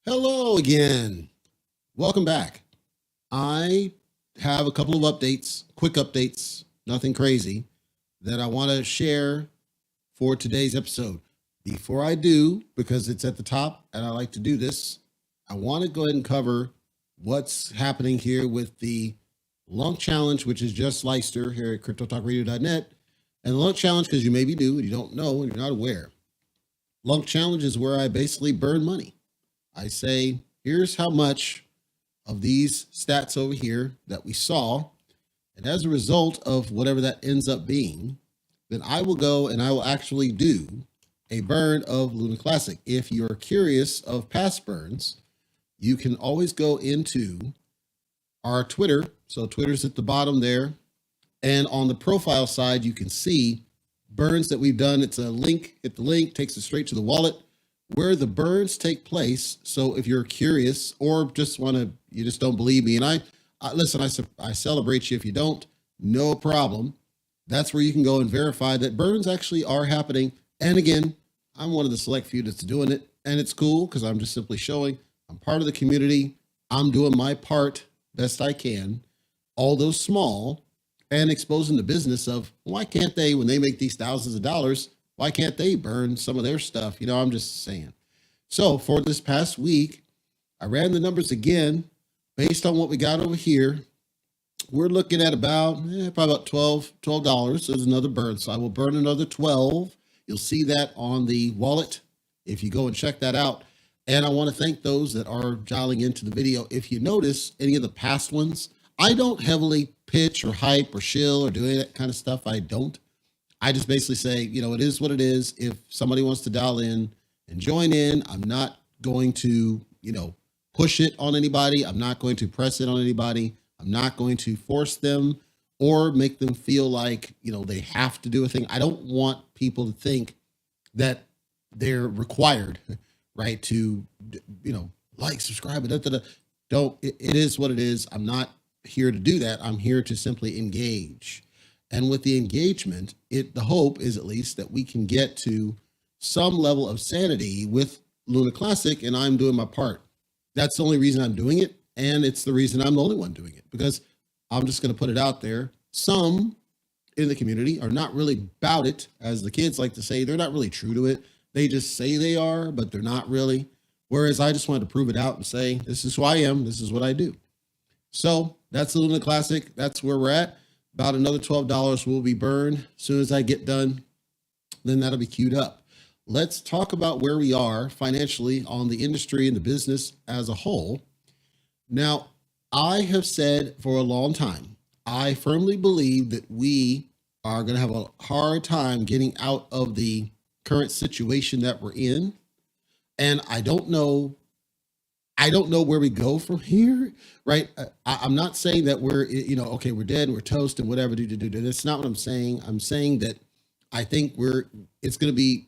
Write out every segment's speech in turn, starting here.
Hello again. Welcome back. I have a couple of updates, quick updates, nothing crazy, that I want to share for today's episode. Before I do, because it's at the top and I like to do this, I want to go ahead and cover what's happening here with the Lunk Challenge, which is just Leicester here at CryptoTalkRadio.net. And the Lunk Challenge, because you maybe do and you don't know and you're not aware, Lunk Challenge is where I basically burn money. I say, here's how much of these stats over here that we saw. And as a result of whatever that ends up being, then I will go and I will actually do a burn of Luna Classic. If you're curious of past burns, you can always go into our Twitter. So Twitter's at the bottom there. And on the profile side, you can see burns that we've done. It's a link. Hit the link, takes it straight to the wallet where the burns take place. So if you're curious or just you just don't believe me, and listen, I celebrate you if you don't, no problem. That's where you can go and verify that burns actually are happening. And again, I'm one of the select few that's doing it, and it's cool because I'm just simply showing I'm part of the community. I'm doing my part best I can, although small, and exposing the business of why can't they, when they make these thousands of dollars, why can't they burn some of their stuff? I'm just saying. So for this past week, I ran the numbers again based on what we got over here. We're looking at about probably about $12. There's another burn. So I will burn another 12. You'll see that on the wallet if you go and check that out. And I want to thank those that are dialing into the video. If you notice any of the past ones, I don't heavily pitch or hype or shill or do any of that kind of stuff. I don't. I just basically say, it is what it is. If somebody wants to dial in and join in, I'm not going to, push it on anybody. I'm not going to press it on anybody. I'm not going to force them or make them feel like, they have to do a thing. I don't want people to think that they're required, right, to, like, subscribe, Don't, it is what it is. I'm not here to do that. I'm here to simply engage. And with the engagement, the hope is at least that we can get to some level of sanity with Luna Classic, and I'm doing my part. That's the only reason I'm doing it, and it's the reason I'm the only one doing it, because I'm just going to put it out there. Some in the community are not really about it, as the kids like to say. They're not really true to it. They just say they are, but they're not really. Whereas I just wanted to prove it out and say, this is who I am. This is what I do. So that's the Luna Classic. That's where we're at. About another $12 will be burned. As soon as I get done, then that'll be queued up. Let's talk about where we are financially on the industry and the business as a whole. Now, I have said for a long time, I firmly believe that we are going to have a hard time getting out of the current situation that we're in. And I don't know where we go from here, right? I'm not saying that we're, okay, we're dead, we're toast and whatever. That's not what I'm saying. I'm saying that I think it's going to be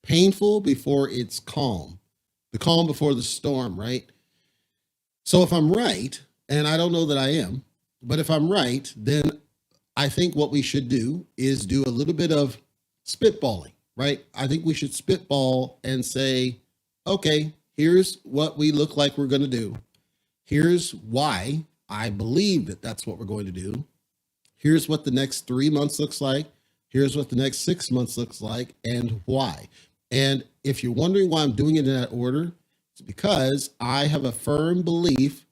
painful before it's calm, the calm before the storm, right? So if I'm right, and I don't know that I am, but if I'm right, then I think what we should do is do a little bit of spitballing, right? I think we should spitball and say, okay, here's what we look like we're going to do. Here's why I believe that that's what we're going to do. Here's what the next 3 months looks like. Here's what the next 6 months looks like and why. And if you're wondering why I'm doing it in that order, it's because I have a firm belief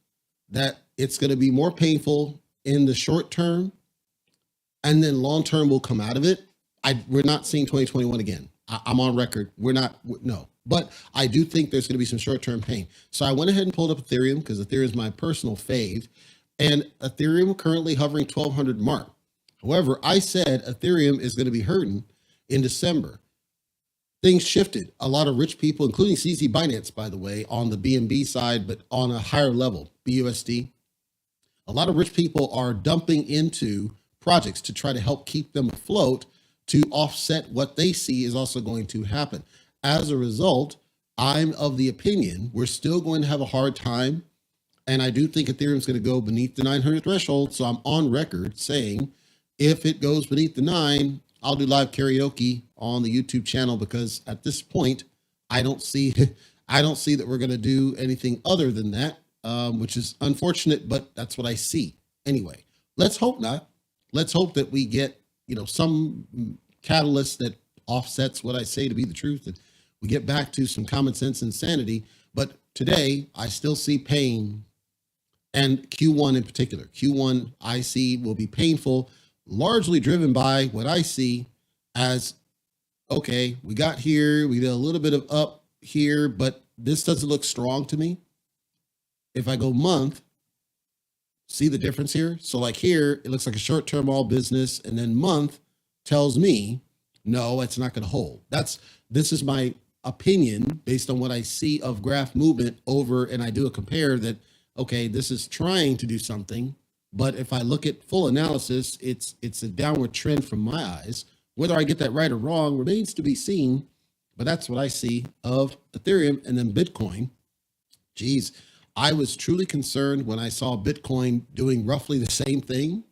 that it's going to be more painful in the short term, and then long term will come out of it. We're not seeing 2021 again. I'm on record. No. But I do think there's going to be some short-term pain. So I went ahead and pulled up Ethereum because Ethereum is my personal fave. And Ethereum currently hovering 1,200 mark. However, I said Ethereum is going to be hurting in December. Things shifted. A lot of rich people, including CZ Binance, by the way, on the BNB side, but on a higher level, BUSD. A lot of rich people are dumping into projects to try to help keep them afloat to offset what they see is also going to happen. As a result, I'm of the opinion we're still going to have a hard time. And I do think Ethereum is going to go beneath the 900 threshold. So I'm on record saying if it goes beneath the 9, I'll do live karaoke on the YouTube channel, because at this point, I don't see that we're going to do anything other than that, which is unfortunate, but that's what I see. Anyway, let's hope not. Let's hope that we get, some catalyst that offsets what I say to be the truth, and we get back to some common sense and sanity. But today, I still see pain, and Q1 in particular. Q1 I see will be painful, largely driven by what I see as, okay, we got here, we did a little bit of up here, but this doesn't look strong to me. If I go month, see the difference here? So like here, it looks like a short-term all business, and then month tells me, no, it's not going to hold. This is my opinion based on what I see of graph movement over, and I do a compare that, okay, this is trying to do something, but if I look at full analysis, it's a downward trend from my eyes. Whether I get that right or wrong remains to be seen, but that's what I see of Ethereum. And then Bitcoin. Geez, I was truly concerned when I saw Bitcoin doing roughly the same thing.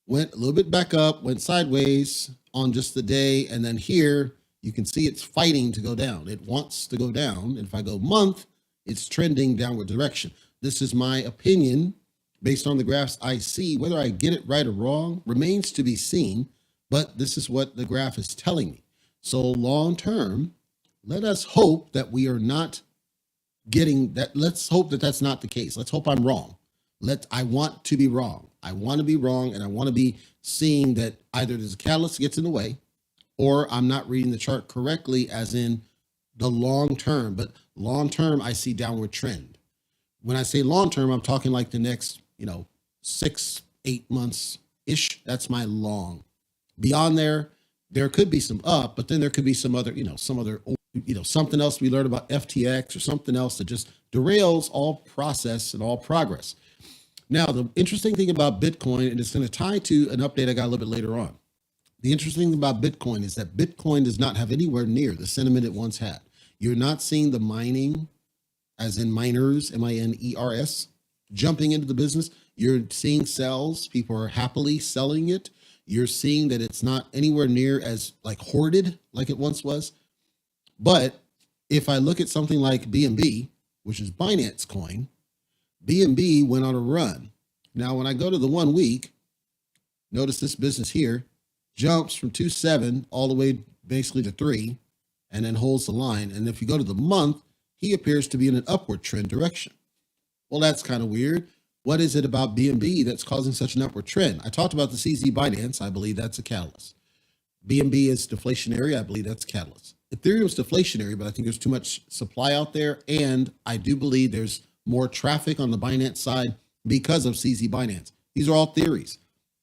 Went a little bit back up, went sideways on just the day, and then here you can see it's fighting to go down. It wants to go down. And if I go month, it's trending downward direction. This is my opinion based on the graphs I see. Whether I get it right or wrong remains to be seen, but this is what the graph is telling me. So long term, let us hope that we are not getting that. Let's hope that that's not the case. Let's hope I'm wrong. I want to be wrong. I want to be wrong, and I want to be seeing that either there's a catalyst that gets in the way, or I'm not reading the chart correctly, as in the long term. But long term, I see downward trend. When I say long term, I'm talking like the next, 6-8 months ish. That's my long. Beyond there could be some up, but then there could be some other, something else we learned about FTX or something else that just derails all process and all progress. Now, the interesting thing about Bitcoin, and it's going to tie to an update I got a little bit later on. The interesting thing about Bitcoin is that Bitcoin does not have anywhere near the sentiment it once had. You're not seeing the mining, as in miners, miners, jumping into the business. You're seeing sells. People are happily selling it. You're seeing that it's not anywhere near as like hoarded like it once was. But if I look at something like BNB, which is Binance coin, BNB went on a run. Now, when I go to the 1 week, notice this business here jumps from 2.7 all the way basically to 3, and then holds the line. And if you go to the month, he appears to be in an upward trend direction. Well, that's kind of weird. What is it about BNB that's causing such an upward trend? I talked about the CZ Binance. I believe that's a catalyst. BNB is deflationary. I believe that's a catalyst. Ethereum is deflationary, but I think there's too much supply out there. And I do believe there's more traffic on the Binance side because of CZ Binance. These are all theories.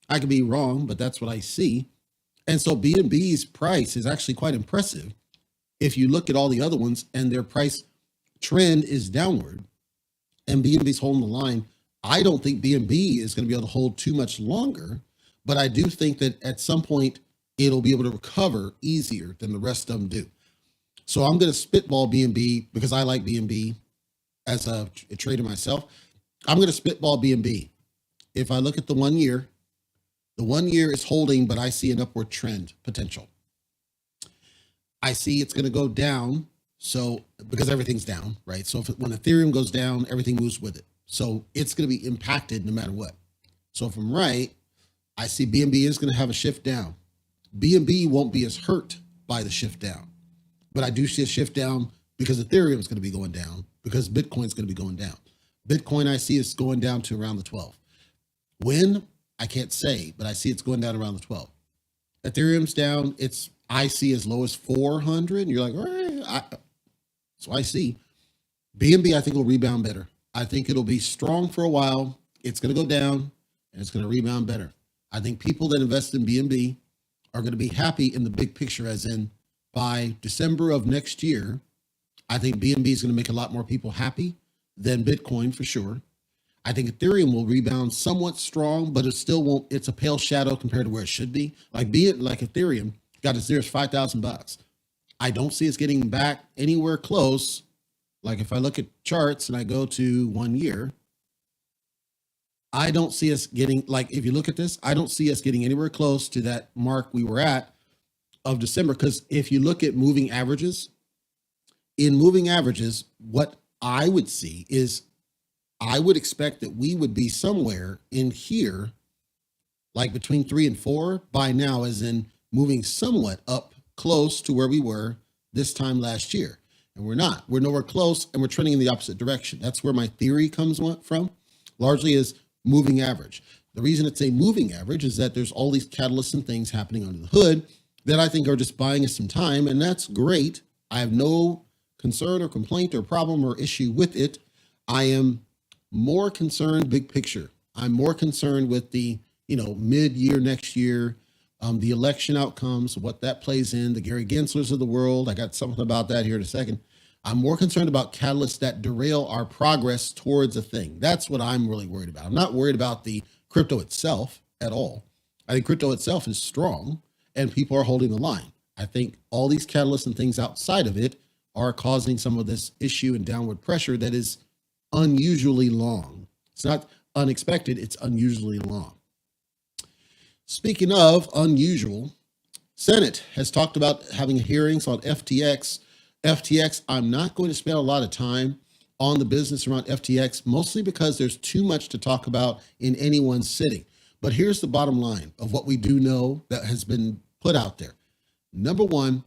I could be wrong, but that's what I see. And so BNB's price is actually quite impressive. If you look at all the other ones and their price trend is downward and BNB's holding the line, I don't think BNB is going to be able to hold too much longer, but I do think that at some point it'll be able to recover easier than the rest of them do. So I'm going to spitball BNB because I like BNB as a trader myself. I'm going to spitball BNB. If I look at the 1 year, the 1 year is holding, but I see an upward trend potential. I see it's going to go down. So because everything's down, right? So when Ethereum goes down, everything moves with it. So it's going to be impacted no matter what. So if I'm right, I see BNB is going to have a shift down. BNB won't be as hurt by the shift down, but I do see a shift down because Ethereum is going to be going down, because Bitcoin is going to be going down. Bitcoin I see is going down to around the 12. When? I can't say, but I see it's going down around the 12. Ethereum's down. I see as low as 400. And you're like, all right. So I see BNB, I think will rebound better. I think it'll be strong for a while. It's going to go down and it's going to rebound better. I think people that invest in BNB are going to be happy in the big picture, as in by December of next year, I think BNB is going to make a lot more people happy than Bitcoin for sure. I think Ethereum will rebound somewhat strong, but it still won't. It's a pale shadow compared to where it should be. Like Ethereum got as near as $5,000. I don't see us getting back anywhere close. Like if I look at charts and I go to 1 year, I don't see us getting, like if you look at this, I don't see us getting anywhere close to that mark we were at of December. Because if you look at moving averages, in moving averages, what I would see is I would expect that we would be somewhere in here, like between 3 and 4 by now, as in moving somewhat up close to where we were this time last year. And we're not. We're nowhere close, and we're trending in the opposite direction. That's where my theory comes from, largely is moving average. The reason it's a moving average is that there's all these catalysts and things happening under the hood that I think are just buying us some time, and that's great. I have no concern or complaint or problem or issue with it. I am more concerned big picture. I'm more concerned with the, mid-year next year, the election outcomes, what that plays in, the Gary Genslers of the world. I got something about that here in a second. I'm more concerned about catalysts that derail our progress towards a thing. That's what I'm really worried about. I'm not worried about the crypto itself at all. I think crypto itself is strong and people are holding the line. I think all these catalysts and things outside of it are causing some of this issue and downward pressure that is unusually long. It's not unexpected, it's unusually long. Speaking of unusual, Senate has talked about having hearings on FTX. FTX, I'm not going to spend a lot of time on the business around FTX, mostly because there's too much to talk about in any one sitting. But here's the bottom line of what we do know that has been put out there. Number one,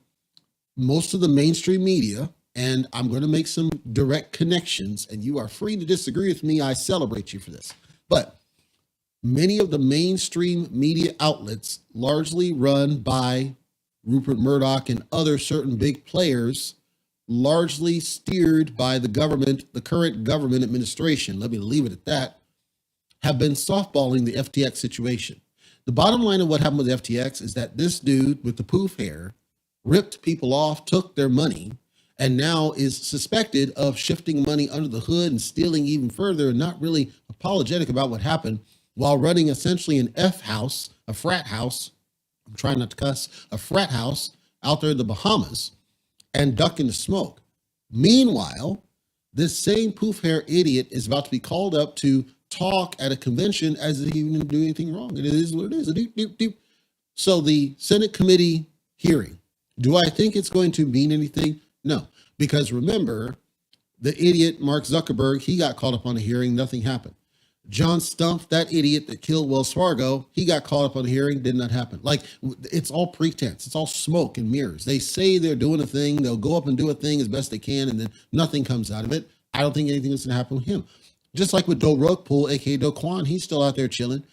most of the mainstream media, and I'm going to make some direct connections, and you are free to disagree with me. I celebrate you for this. But many of the mainstream media outlets, largely run by Rupert Murdoch and other certain big players, largely steered by the government, the current government administration, let me leave it at that, have been softballing the FTX situation. The bottom line of what happened with FTX is that this dude with the poof hair ripped people off, took their money, and now is suspected of shifting money under the hood and stealing even further and not really apologetic about what happened while running essentially an F house, a frat house, I'm trying not to cuss, a frat house out there in the Bahamas and ducking the smoke. Meanwhile, this same poof hair idiot is about to be called up to talk at a convention as if he didn't do anything wrong. And it is what it is. Doop, doop, doop. So the Senate committee hearing, do I think it's going to mean anything? No, because remember, the idiot Mark Zuckerberg, he got caught up on a hearing, nothing happened. John Stumpf, that idiot that killed Wells Fargo, he got caught up on a hearing, did not happen. Like, it's all pretense. It's all smoke and mirrors. They say they're doing a thing. They'll go up and do a thing as best they can, and then nothing comes out of it. I don't think anything is going to happen with him. Just like with Do Rugpool, a.k.a. Do Kwon, he's still out there chilling,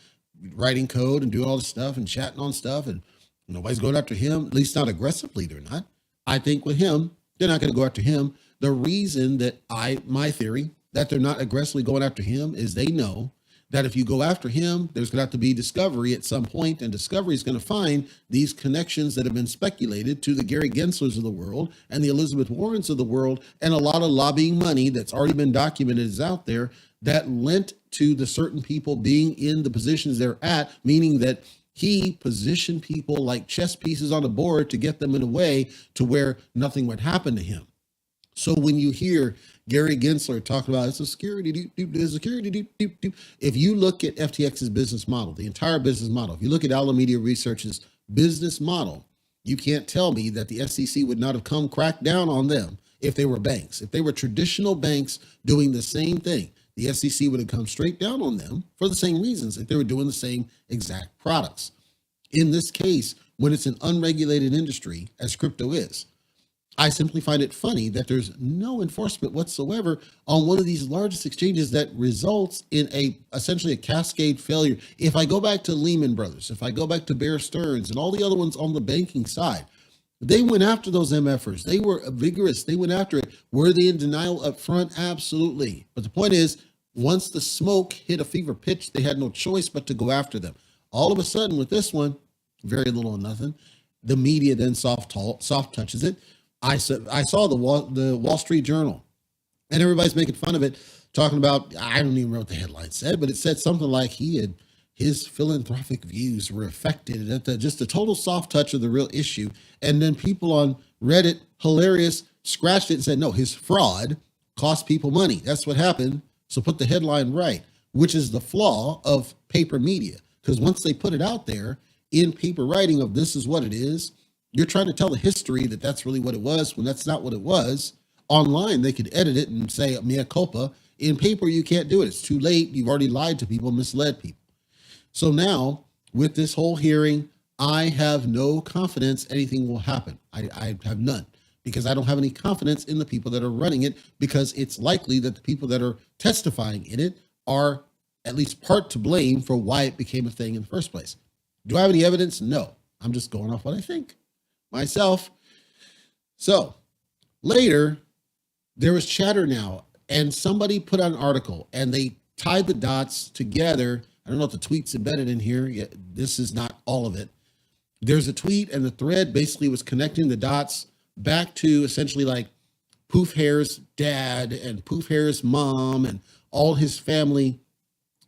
writing code and doing all this stuff and chatting on stuff, and nobody's going after him, at least not aggressively, they're not. I think with him, they're not going to go after him. The reason that my theory, that they're not aggressively going after him is they know that if you go after him, there's going to have to be discovery at some point, and discovery is going to find these connections that have been speculated to the Gary Genslers of the world and the Elizabeth Warrens of the world, and a lot of lobbying money that's already been documented is out there that lent to the certain people being in the positions they're at, meaning that he positioned people like chess pieces on a board to get them in a way to where nothing would happen to him. So when you hear Gary Gensler talking about it's a security, if you look at FTX's business model, the entire business model, if you look at Alameda Research's business model, you can't tell me that the SEC would not have come crack down on them if they were banks. If they were traditional banks doing the same thing, the SEC would have come straight down on them for the same reasons if they were doing the same exact products. In this case, when it's an unregulated industry, as crypto is, I simply find it funny that there's no enforcement whatsoever on one of these largest exchanges that results in essentially a cascade failure. If I go back to Lehman Brothers, if I go back to Bear Stearns and all the other ones on the banking side, they went after those MFers. They were vigorous. They went after it. Were they in denial up front? Absolutely. But the point is, once the smoke hit a fever pitch, they had no choice but to go after them. All of a sudden with this one, very little or nothing. The media then soft touches it. I saw the Wall Street Journal, and everybody's making fun of it, talking about, I don't even remember what the headline said, but it said something like he his philanthropic views were affected, that just a total soft touch of the real issue. And then people on Reddit, hilarious, scratched it and said, no, his fraud cost people money. That's what happened. So put the headline right, which is the flaw of paper media. Because once they put it out there in paper writing of this is what it is, you're trying to tell the history that that's really what it was when that's not what it was. Online, they could edit it and say mea culpa. In paper, you can't do it. It's too late. You've already lied to people, misled people. So now, with this whole hearing, I have no confidence anything will happen. I have none, because I don't have any confidence in the people that are running it, because it's likely that the people that are testifying in it are at least part to blame for why it became a thing in the first place. Do I have any evidence? No. I'm just going off what I think myself. So later, there was chatter now, and somebody put out an article and they tied the dots together. I don't know if the tweet's embedded in here yet. This is not all of it. There's a tweet, and the thread basically was connecting the dots back to essentially like Poof Hair's dad and Poof Hair's mom and all his family,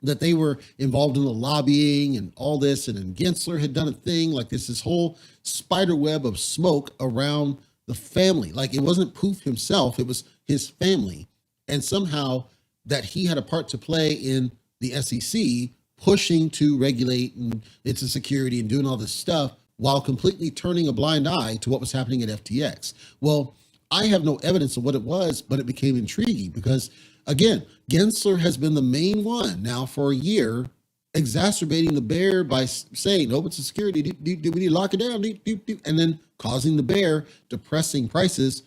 that they were involved in the lobbying and all this. And then Gensler had done a thing like this whole spider web of smoke around the family. Like it wasn't Poof himself, it was his family. And somehow that he had a part to play in the SEC pushing to regulate and its security and doing all this stuff while completely turning a blind eye to what was happening at FTX. Well, I have no evidence of what it was, but it became intriguing because, again, Gensler has been the main one now for a year, exacerbating the bear by saying, "Oh, it's a security. Do we need to lock it down?" And then causing the bear, depressing prices.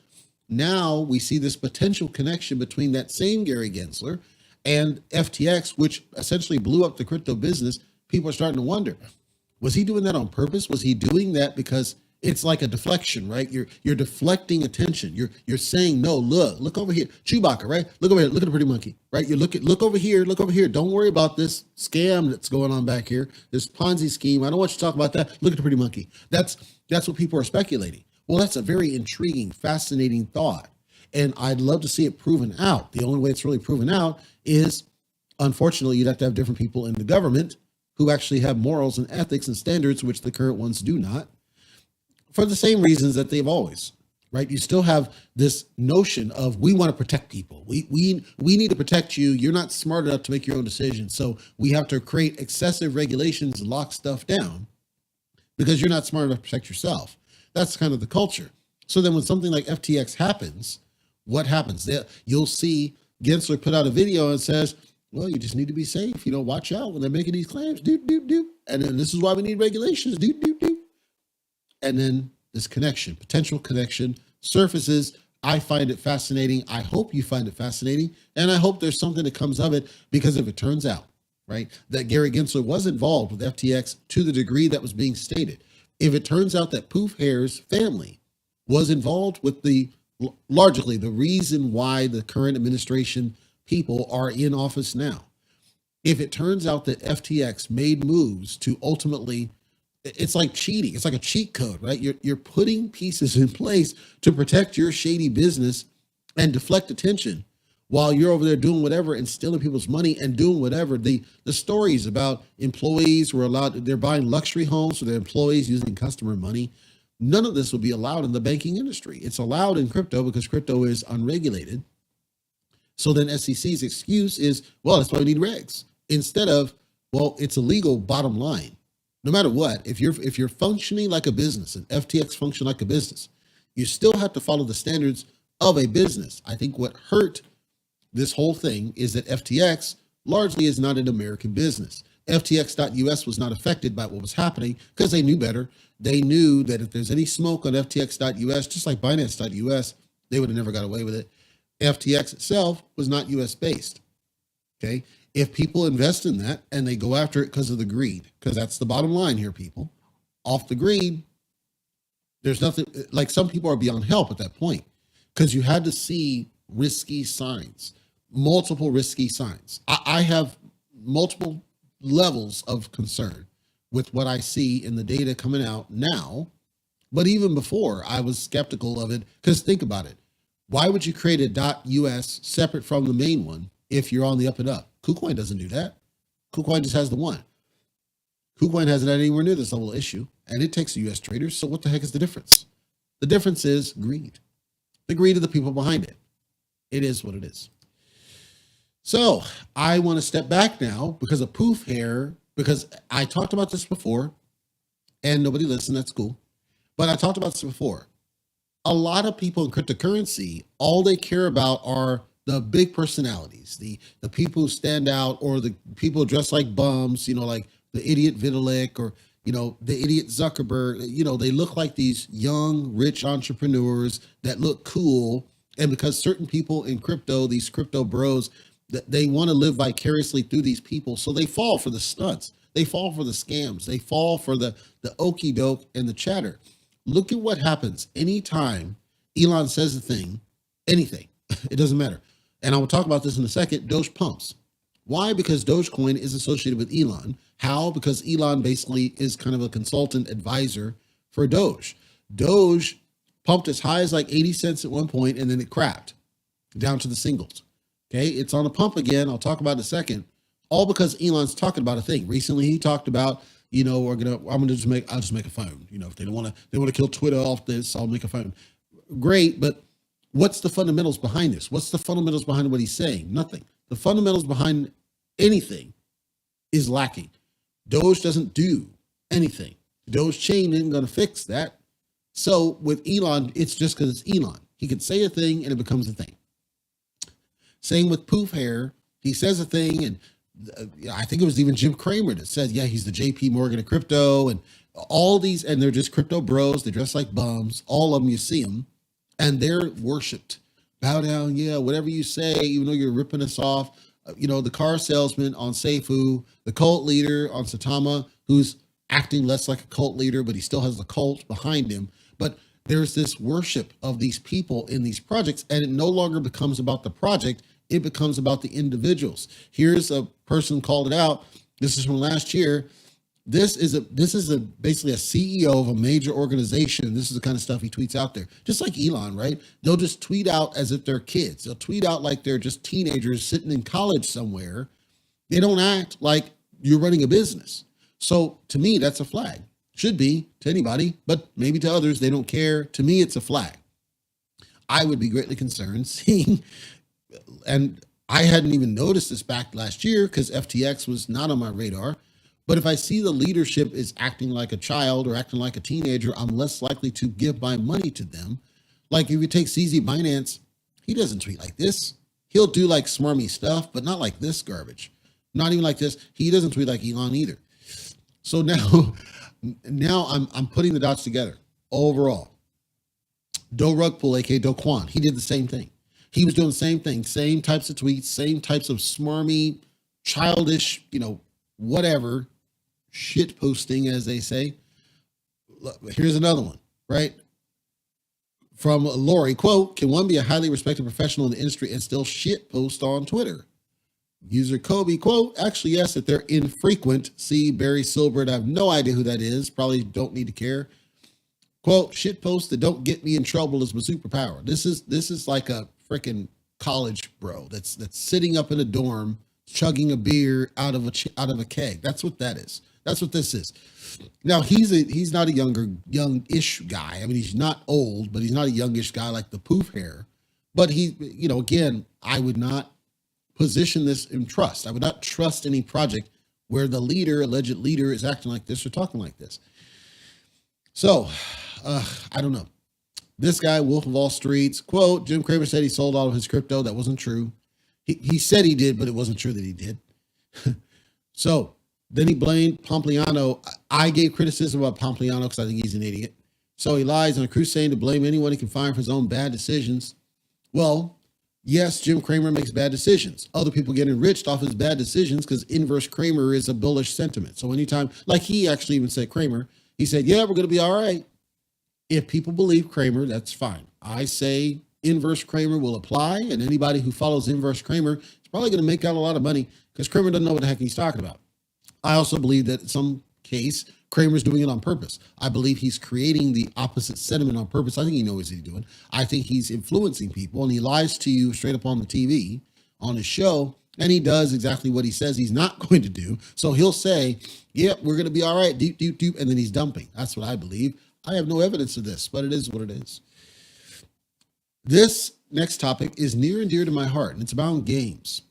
Now we see this potential connection between that same Gary Gensler and FTX, which essentially blew up the crypto business. People are starting to wonder, was he doing that on purpose? Was he doing that because it's like a deflection, right? You're deflecting attention. You're saying, no, look over here. Chewbacca, right? Look over here. Look at the pretty monkey, right? Look over here. Look over here. Don't worry about this scam that's going on back here. This Ponzi scheme. I don't want you to talk about that. Look at the pretty monkey. That's what people are speculating. Well, that's a very intriguing, fascinating thought. And I'd love to see it proven out. The only way it's really proven out is, unfortunately, you'd have to have different people in the government who actually have morals and ethics and standards, which the current ones do not, for the same reasons that they've always, right? You still have this notion of, we want to protect people. We need to protect you. You're not smart enough to make your own decisions. So we have to create excessive regulations and lock stuff down because you're not smart enough to protect yourself. That's kind of the culture. So then when something like FTX happens, what happens? You'll see Gensler put out a video and says, well, you just need to be safe. Watch out when they're making these claims. And then this is why we need regulations. And then this potential connection surfaces. I find it fascinating. I hope you find it fascinating. And I hope there's something that comes of it, because if it turns out, right, that Gary Gensler was involved with FTX to the degree that was being stated, if it turns out that Poof Hair's family was involved with largely the reason why the current administration people are in office now, if it turns out that FTX made moves to ultimately, it's like cheating. It's like a cheat code, right? You're putting pieces in place to protect your shady business and deflect attention while you're over there doing whatever and stealing people's money and doing whatever. The stories about employees were they're buying luxury homes for their employees using customer money. None of this would be allowed in the banking industry. It's allowed in crypto because crypto is unregulated. So then SEC's excuse is, well, that's why we need regs. Instead of, well, it's illegal, bottom line. No matter what, if you're functioning like a business and FTX function like a business, you still have to follow the standards of a business. I think what hurt this whole thing is that FTX largely is not an American business. FTX.US was not affected by what was happening because they knew better. They knew that if there's any smoke on FTX.US, just like Binance.US, they would have never got away with it. FTX itself was not US based. Okay. If people invest in that and they go after it because of the greed, because that's the bottom line here, people, off the greed, there's nothing, like some people are beyond help at that point because you had to see risky signs, multiple risky signs. I have multiple levels of concern with what I see in the data coming out now. But even before, I was skeptical of it because think about it. Why would you create a .us separate from the main one if you're on the up and up? KuCoin doesn't do that. KuCoin just has the one. KuCoin hasn't had anywhere near this level of issue, and it takes US traders. So what the heck is the difference? The difference is greed. The greed of the people behind it. It is what it is. So I want to step back now because of poof hair, because I talked about this before and nobody listened. That's cool. But I talked about this before. A lot of people in cryptocurrency, all they care about are the big personalities, the people who stand out, or the people dressed like bums, like the idiot Vitalik, or, the idiot Zuckerberg. They look like these young, rich entrepreneurs that look cool. And because certain people in crypto, these crypto bros, they want to live vicariously through these people. So they fall for the stunts. They fall for the scams. They fall for the okie doke and the chatter. Look at what happens anytime Elon says a thing, anything, it doesn't matter. And I will talk about this in a second. Doge pumps. Why? Because Dogecoin is associated with Elon. How? Because Elon basically is kind of a consultant advisor for Doge. Doge pumped as high as like 80 cents at one point, and then it crapped down to the singles. Okay, it's on a pump again. I'll talk about it in a second. All because Elon's talking about a thing. Recently, he talked about, I'll just make a phone. If they want to kill Twitter off this, I'll make a phone. Great, but what's the fundamentals behind this? What's the fundamentals behind what he's saying? Nothing. The fundamentals behind anything is lacking. Doge doesn't do anything. Doge chain isn't going to fix that. So with Elon, it's just because it's Elon. He can say a thing and it becomes a thing. Same with poof hair. He says a thing, and I think it was even Jim Cramer that said, yeah, he's the JP Morgan of crypto, and all these, and they're just crypto bros. They dress like bums. All of them, you see them, and they're worshipped. Bow down, yeah, whatever you say, even though you're ripping us off. The car salesman on Seifu, the cult leader on Saitama, who's acting less like a cult leader, but he still has the cult behind him. But there's this worship of these people in these projects, and it no longer becomes about the project. It becomes about the individuals. Here's a person called it out. This is from last year. This is basically a CEO of a major organization. This is the kind of stuff he tweets out there. Just like Elon, right? They'll just tweet out as if they're kids. They'll tweet out like they're just teenagers sitting in college somewhere. They don't act like you're running a business. So to me, that's a flag. Should be to anybody, but maybe to others, they don't care. To me, it's a flag. I would be greatly concerned seeing, and I hadn't even noticed this back last year because FTX was not on my radar. But if I see the leadership is acting like a child or acting like a teenager, I'm less likely to give my money to them. Like if you take CZ Binance, he doesn't tweet like this. He'll do like smarmy stuff, but not like this garbage. Not even like this. He doesn't tweet like Elon either. So now I'm putting the dots together. Overall, Do Rug Pull, aka Do Kwon, he did the same thing. He was doing the same thing, same types of tweets, same types of smarmy, childish, whatever, shit posting, as they say. Here's another one, right? From Lori, quote, can one be a highly respected professional in the industry and still shit post on Twitter? User Kobe, quote, actually, yes, if they're infrequent. See Barry Silbert. I have no idea who that is. Probably don't need to care. Quote, shit posts that don't get me in trouble is my superpower. This is like a freaking college bro that's sitting up in a dorm chugging a beer out of a keg. That's what that is. That's what this is. Now he's not a youngish guy. I mean, he's not old, but he's not a youngish guy like the poof hair. But he, again, I would not position this in trust. I would not trust any project where the alleged leader, is acting like this or talking like this. So, I don't know. This guy, Wolf of Wall Street, quote, Jim Cramer said he sold all of his crypto. That wasn't true. He said he did, but it wasn't true that he did. So then he blamed Pompliano. I gave criticism about Pompliano because I think he's an idiot. So he lies on a crusade to blame anyone he can find for his own bad decisions. Well, yes, Jim Cramer makes bad decisions. Other people get enriched off his bad decisions because inverse Cramer is a bullish sentiment. So anytime, like he actually even said Cramer, he said, yeah, we're going to be all right. If people believe Cramer, that's fine. I say inverse Cramer will apply, and anybody who follows inverse Cramer is probably going to make out a lot of money because Cramer doesn't know what the heck he's talking about. I also believe that in some case, Cramer's doing it on purpose. I believe he's creating the opposite sentiment on purpose. I think he knows what he's doing. I think he's influencing people, and he lies to you straight up on the TV, on his show, and he does exactly what he says he's not going to do. So he'll say, yep, we're going to be all right, doop, doop, doop, and then he's dumping. That's what I believe. I have no evidence of this, but it is what it is. This next topic is near and dear to my heart, and it's about games.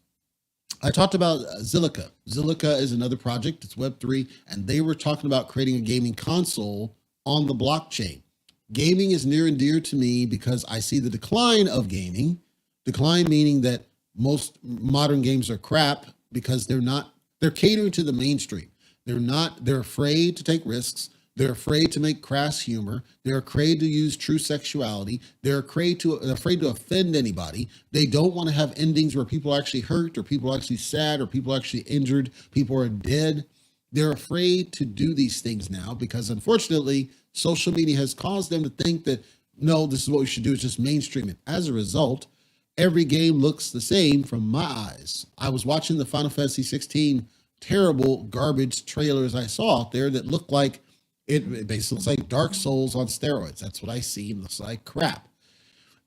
I talked about Zilliqa. Zilliqa is another project. It's Web3, and they were talking about creating a gaming console on the blockchain. Gaming is near and dear to me because I see the decline of gaming. Decline meaning that most modern games are crap because they're catering to the mainstream. They're afraid to take risks. They're afraid to make crass humor. They're afraid to use true sexuality. They're afraid to offend anybody. They don't want to have endings where people are actually hurt or people are actually sad or people are actually injured. People are dead. They're afraid to do these things now because unfortunately, social media has caused them to think that, no, this is what we should do. It's just mainstream it. As a result, every game looks the same from my eyes. I was watching the Final Fantasy 16 terrible garbage trailers I saw out there that looked like it basically looks like Dark Souls on steroids. That's what I see. It looks like crap.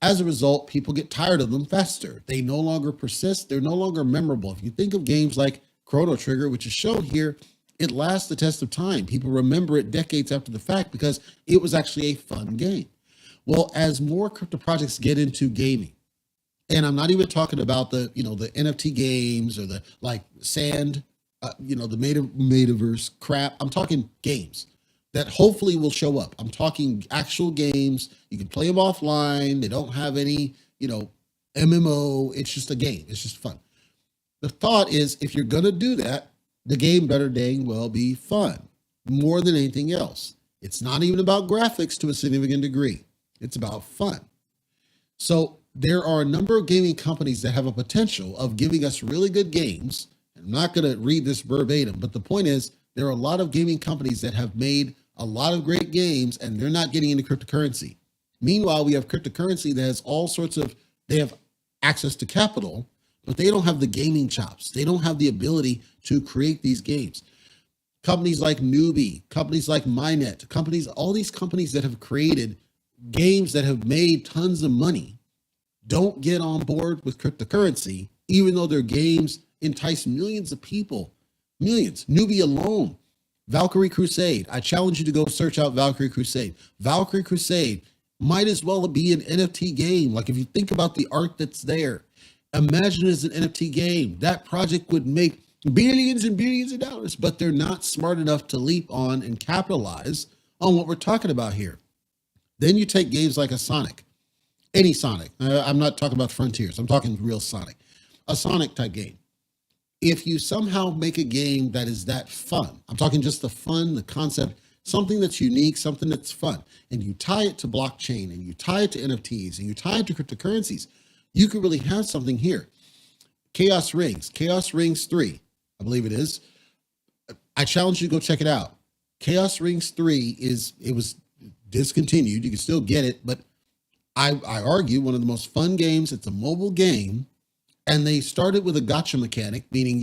As a result, people get tired of them faster. They no longer persist. They're no longer memorable. If you think of games like Chrono Trigger, which is shown here, it lasts the test of time. People remember it decades after the fact because it was actually a fun game. Well, as more crypto projects get into gaming, and I'm not even talking about the NFT games or the sand, the metaverse crap. I'm talking games that hopefully will show up. I'm talking actual games. You can play them offline. They don't have any, MMO. It's just a game. It's just fun. The thought is if you're going to do that, the game better dang well be fun more than anything else. It's not even about graphics to a significant degree. It's about fun. So there are a number of gaming companies that have a potential of giving us really good games. I'm not going to read this verbatim, but the point is there are a lot of gaming companies that have made a lot of great games and they're not getting into cryptocurrency. Meanwhile, we have cryptocurrency that has they have access to capital, but they don't have the gaming chops. They don't have the ability to create these games. Companies like Newbie, companies like Minet, all these companies that have created games that have made tons of money don't get on board with cryptocurrency, even though their games entice millions of people. Millions. Newbie alone. Valkyrie Crusade. I challenge you to go search out Valkyrie Crusade. Valkyrie Crusade might as well be an NFT game. Like if you think about the art that's there, imagine it as an NFT game. That project would make billions and billions of dollars, but they're not smart enough to leap on and capitalize on what we're talking about here. Then you take games like a Sonic, any Sonic. I'm not talking about Frontiers. I'm talking real Sonic, a Sonic type game. If you somehow make a game that is that fun, I'm talking just the fun, the concept, something that's unique, something that's fun, and you tie it to blockchain and you tie it to NFTs and you tie it to cryptocurrencies, you could really have something here. Chaos Rings 3, I believe it is. I challenge you to go check it out. Chaos Rings 3 was discontinued. You can still get it, but I argue one of the most fun games. It's a mobile game. And they started with a gacha mechanic, meaning,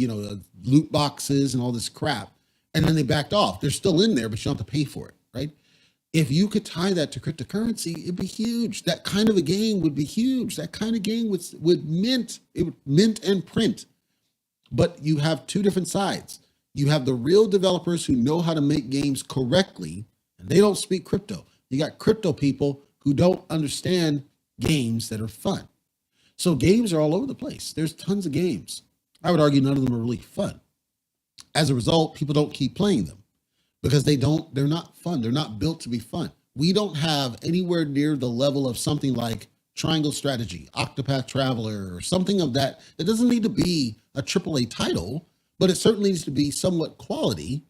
loot boxes and all this crap. And then they backed off. They're still in there, but you don't have to pay for it, right? If you could tie that to cryptocurrency, it'd be huge. That kind of a game would be huge. That kind of game would mint and print. But you have two different sides. You have the real developers who know how to make games correctly, and they don't speak crypto. You got crypto people who don't understand games that are fun. So games are all over the place. There's tons of games. I would argue none of them are really fun. As a result, people don't keep playing them because they're not fun. They're not built to be fun. We don't have anywhere near the level of something like Triangle Strategy, Octopath Traveler, or something of that. It doesn't need to be a AAA title, but it certainly needs to be somewhat quality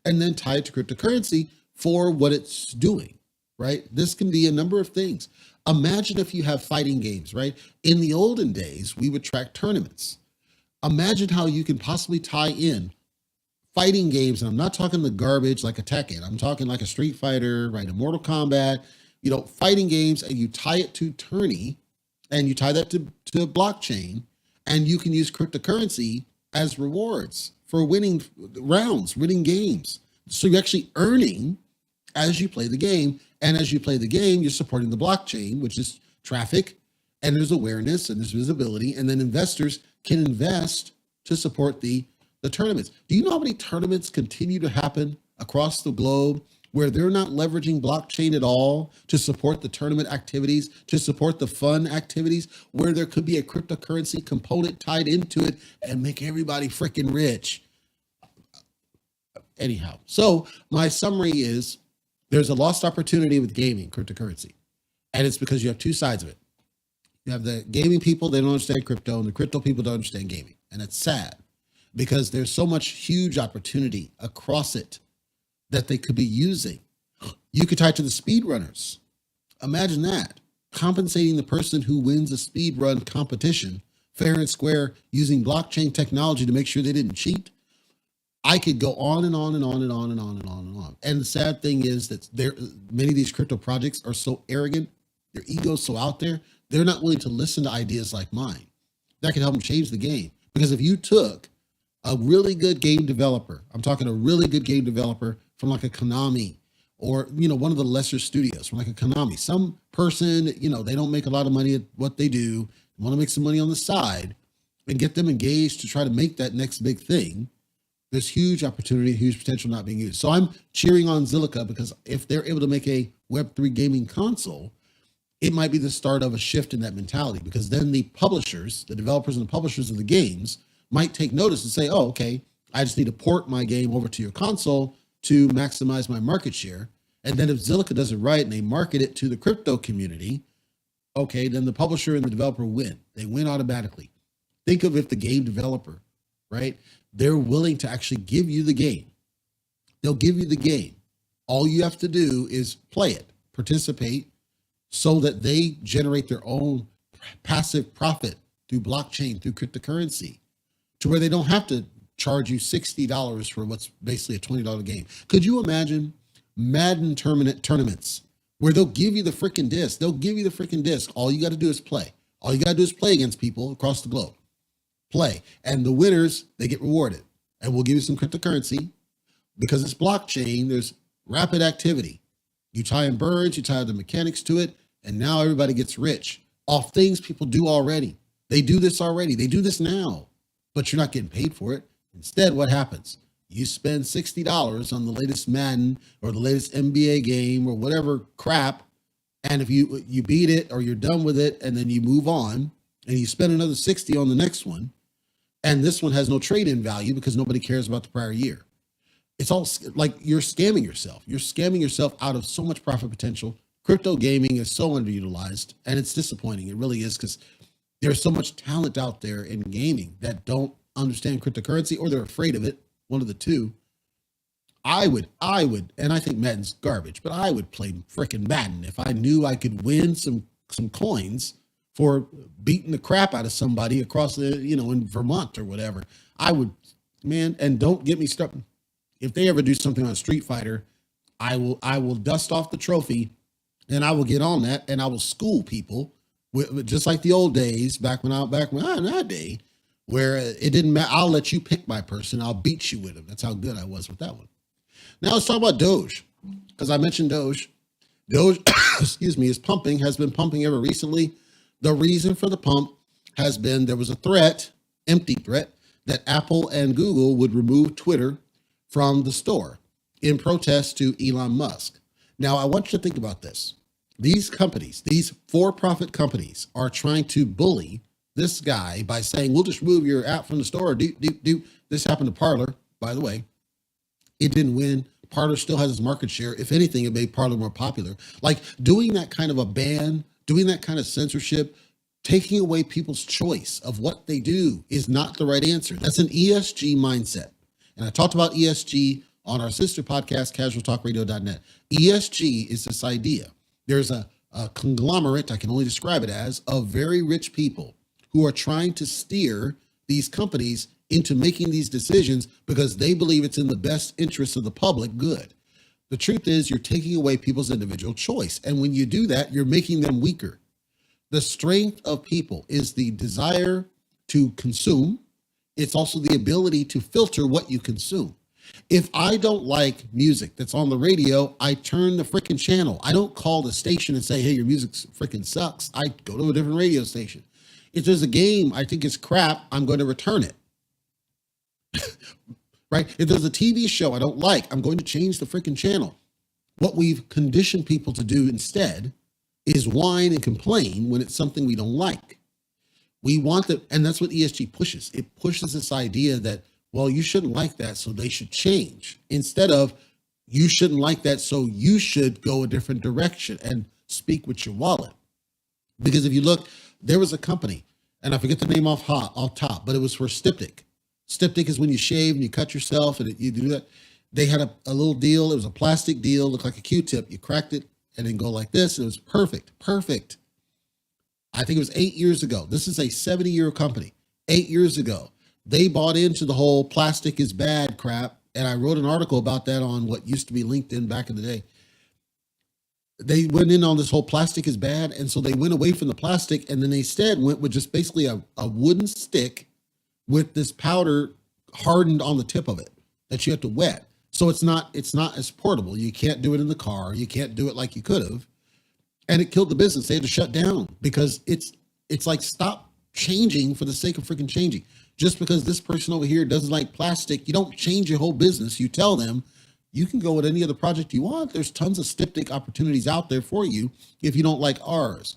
and then tie it to cryptocurrency for what it's doing, right? This can be a number of things. Imagine if you have fighting games, right? In the olden days, we would track tournaments. Imagine how you can possibly tie in fighting games, and I'm not talking the garbage like a Tekken. I'm talking like a Street Fighter, right? A Mortal Kombat, fighting games, and you tie it to tourney, and you tie that to blockchain, and you can use cryptocurrency as rewards for winning rounds, winning games. So you're actually earning as you play the game. And as you play the game, you're supporting the blockchain, which is traffic, and there's awareness and there's visibility. And then investors can invest to support the tournaments. Do you know how many tournaments continue to happen across the globe where they're not leveraging blockchain at all to support the tournament activities, to support the fun activities, where there could be a cryptocurrency component tied into it and make everybody freaking rich? Anyhow, so my summary is there's a lost opportunity with gaming cryptocurrency. And it's because you have two sides of it. You have the gaming people, they don't understand crypto, and the crypto people don't understand gaming. And it's sad because there's so much huge opportunity across it that they could be using. You could tie it to the speedrunners. Imagine that. Compensating the person who wins a speed run competition fair and square using blockchain technology to make sure they didn't cheat. I could go on and on and on and on and on and on and on. And the sad thing is that many of these crypto projects are so arrogant, their ego's so out there, they're not willing to listen to ideas like mine that can help them change the game. Because if you took a really good game developer, I'm talking a really good game developer from like a Konami or, one of the lesser studios from like a Konami, some person, they don't make a lot of money at what they do, want to make some money on the side and get them engaged to try to make that next big thing. There's huge opportunity, huge potential not being used. So I'm cheering on Zilliqa because if they're able to make a Web3 gaming console, it might be the start of a shift in that mentality, because then the publishers, the developers and the publishers of the games might take notice and say, oh, okay, I just need to port my game over to your console to maximize my market share. And then if Zilliqa does it right and they market it to the crypto community, okay, then the publisher and the developer win. They win automatically. Think of if the game developer, right? They're willing to actually give you the game. They'll give you the game. All you have to do is play it, participate, so that they generate their own passive profit through blockchain, through cryptocurrency, to where they don't have to charge you $60 for what's basically a $20 game. Could you imagine Madden tournaments where they'll give you the freaking disc? They'll give you the freaking disc. All you got to do is play. All you got to do is play against people across the globe. Play. And the winners, they get rewarded. And we'll give you some cryptocurrency. Because it's blockchain, there's rapid activity. You tie in birds, you tie the mechanics to it, and now everybody gets rich off things people do already. They do this already. They do this now, but you're not getting paid for it. Instead, what happens? You spend $60 on the latest Madden or the latest NBA game or whatever crap, and if you beat it or you're done with it, and then you move on, and you spend another $60 on the next one, and this one has no trade-in value because nobody cares about the prior year. It's all like you're scamming yourself. You're scamming yourself out of so much profit potential. Crypto gaming is so underutilized, and it's disappointing. It really is, because there's so much talent out there in gaming that don't understand cryptocurrency, or they're afraid of it. One of the two. I would, and I think Madden's garbage, but I would play freaking Madden if I knew I could win some coins for beating the crap out of somebody across the, in Vermont or whatever. I would, man, and don't get me started. If they ever do something on Street Fighter, I will dust off the trophy, and I will get on that, and I will school people, just like the old days back when in that day, where it didn't matter. I'll let you pick my person. I'll beat you with him. That's how good I was with that one. Now let's talk about Doge, because I mentioned Doge. Doge, excuse me, has been pumping ever recently. The reason for the pump has been there was a threat, empty threat, that Apple and Google would remove Twitter from the store in protest to Elon Musk. Now, I want you to think about this. These companies, these for-profit companies, are trying to bully this guy by saying, we'll just remove your app from the store. This happened to Parler, by the way. It didn't win. Parler still has its market share. If anything, it made Parler more popular. Like doing that kind of a ban, doing that kind of censorship, taking away people's choice of what they do is not the right answer. That's an ESG mindset. And I talked about ESG on our sister podcast, casualtalkradio.net. ESG is this idea. There's a conglomerate, I can only describe it as, of very rich people who are trying to steer these companies into making these decisions because they believe it's in the best interest of the public good. The truth is you're taking away people's individual choice. And when you do that, you're making them weaker. The strength of people is the desire to consume. It's also the ability to filter what you consume. If I don't like music that's on the radio, I turn the freaking channel. I don't call the station and say, hey, your music freaking sucks. I go to a different radio station. If there's a game I think is crap, I'm going to return it. right? If there's a TV show I don't like, I'm going to change the freaking channel. What we've conditioned people to do instead is whine and complain when it's something we don't like. We want that, and that's what ESG pushes. It pushes this idea that, well, you shouldn't like that, so they should change, instead of you shouldn't like that, so you should go a different direction and speak with your wallet. Because if you look, there was a company, and I forget the name off top, but it was for styptic. Styptic is when you shave and you cut yourself, and you do that. They had a little deal. It was a plastic deal, looked like a Q-tip. You cracked it and then go like this. And it was perfect. I think it was 8 years ago. This is a 70-year company. 8 years ago, they bought into the whole plastic is bad crap. And I wrote an article about that on what used to be LinkedIn back in the day. They went in on this whole plastic is bad. And so they went away from the plastic, and then they instead went with just basically a wooden stick with this powder hardened on the tip of it that you have to wet. So it's not as portable. You can't do it in the car. You can't do it like you could have. And it killed the business. They had to shut down because it's like, stop changing for the sake of freaking changing. Just because this person over here doesn't like plastic, you don't change your whole business. You tell them you can go with any other project you want. There's tons of styptic opportunities out there for you if you don't like ours.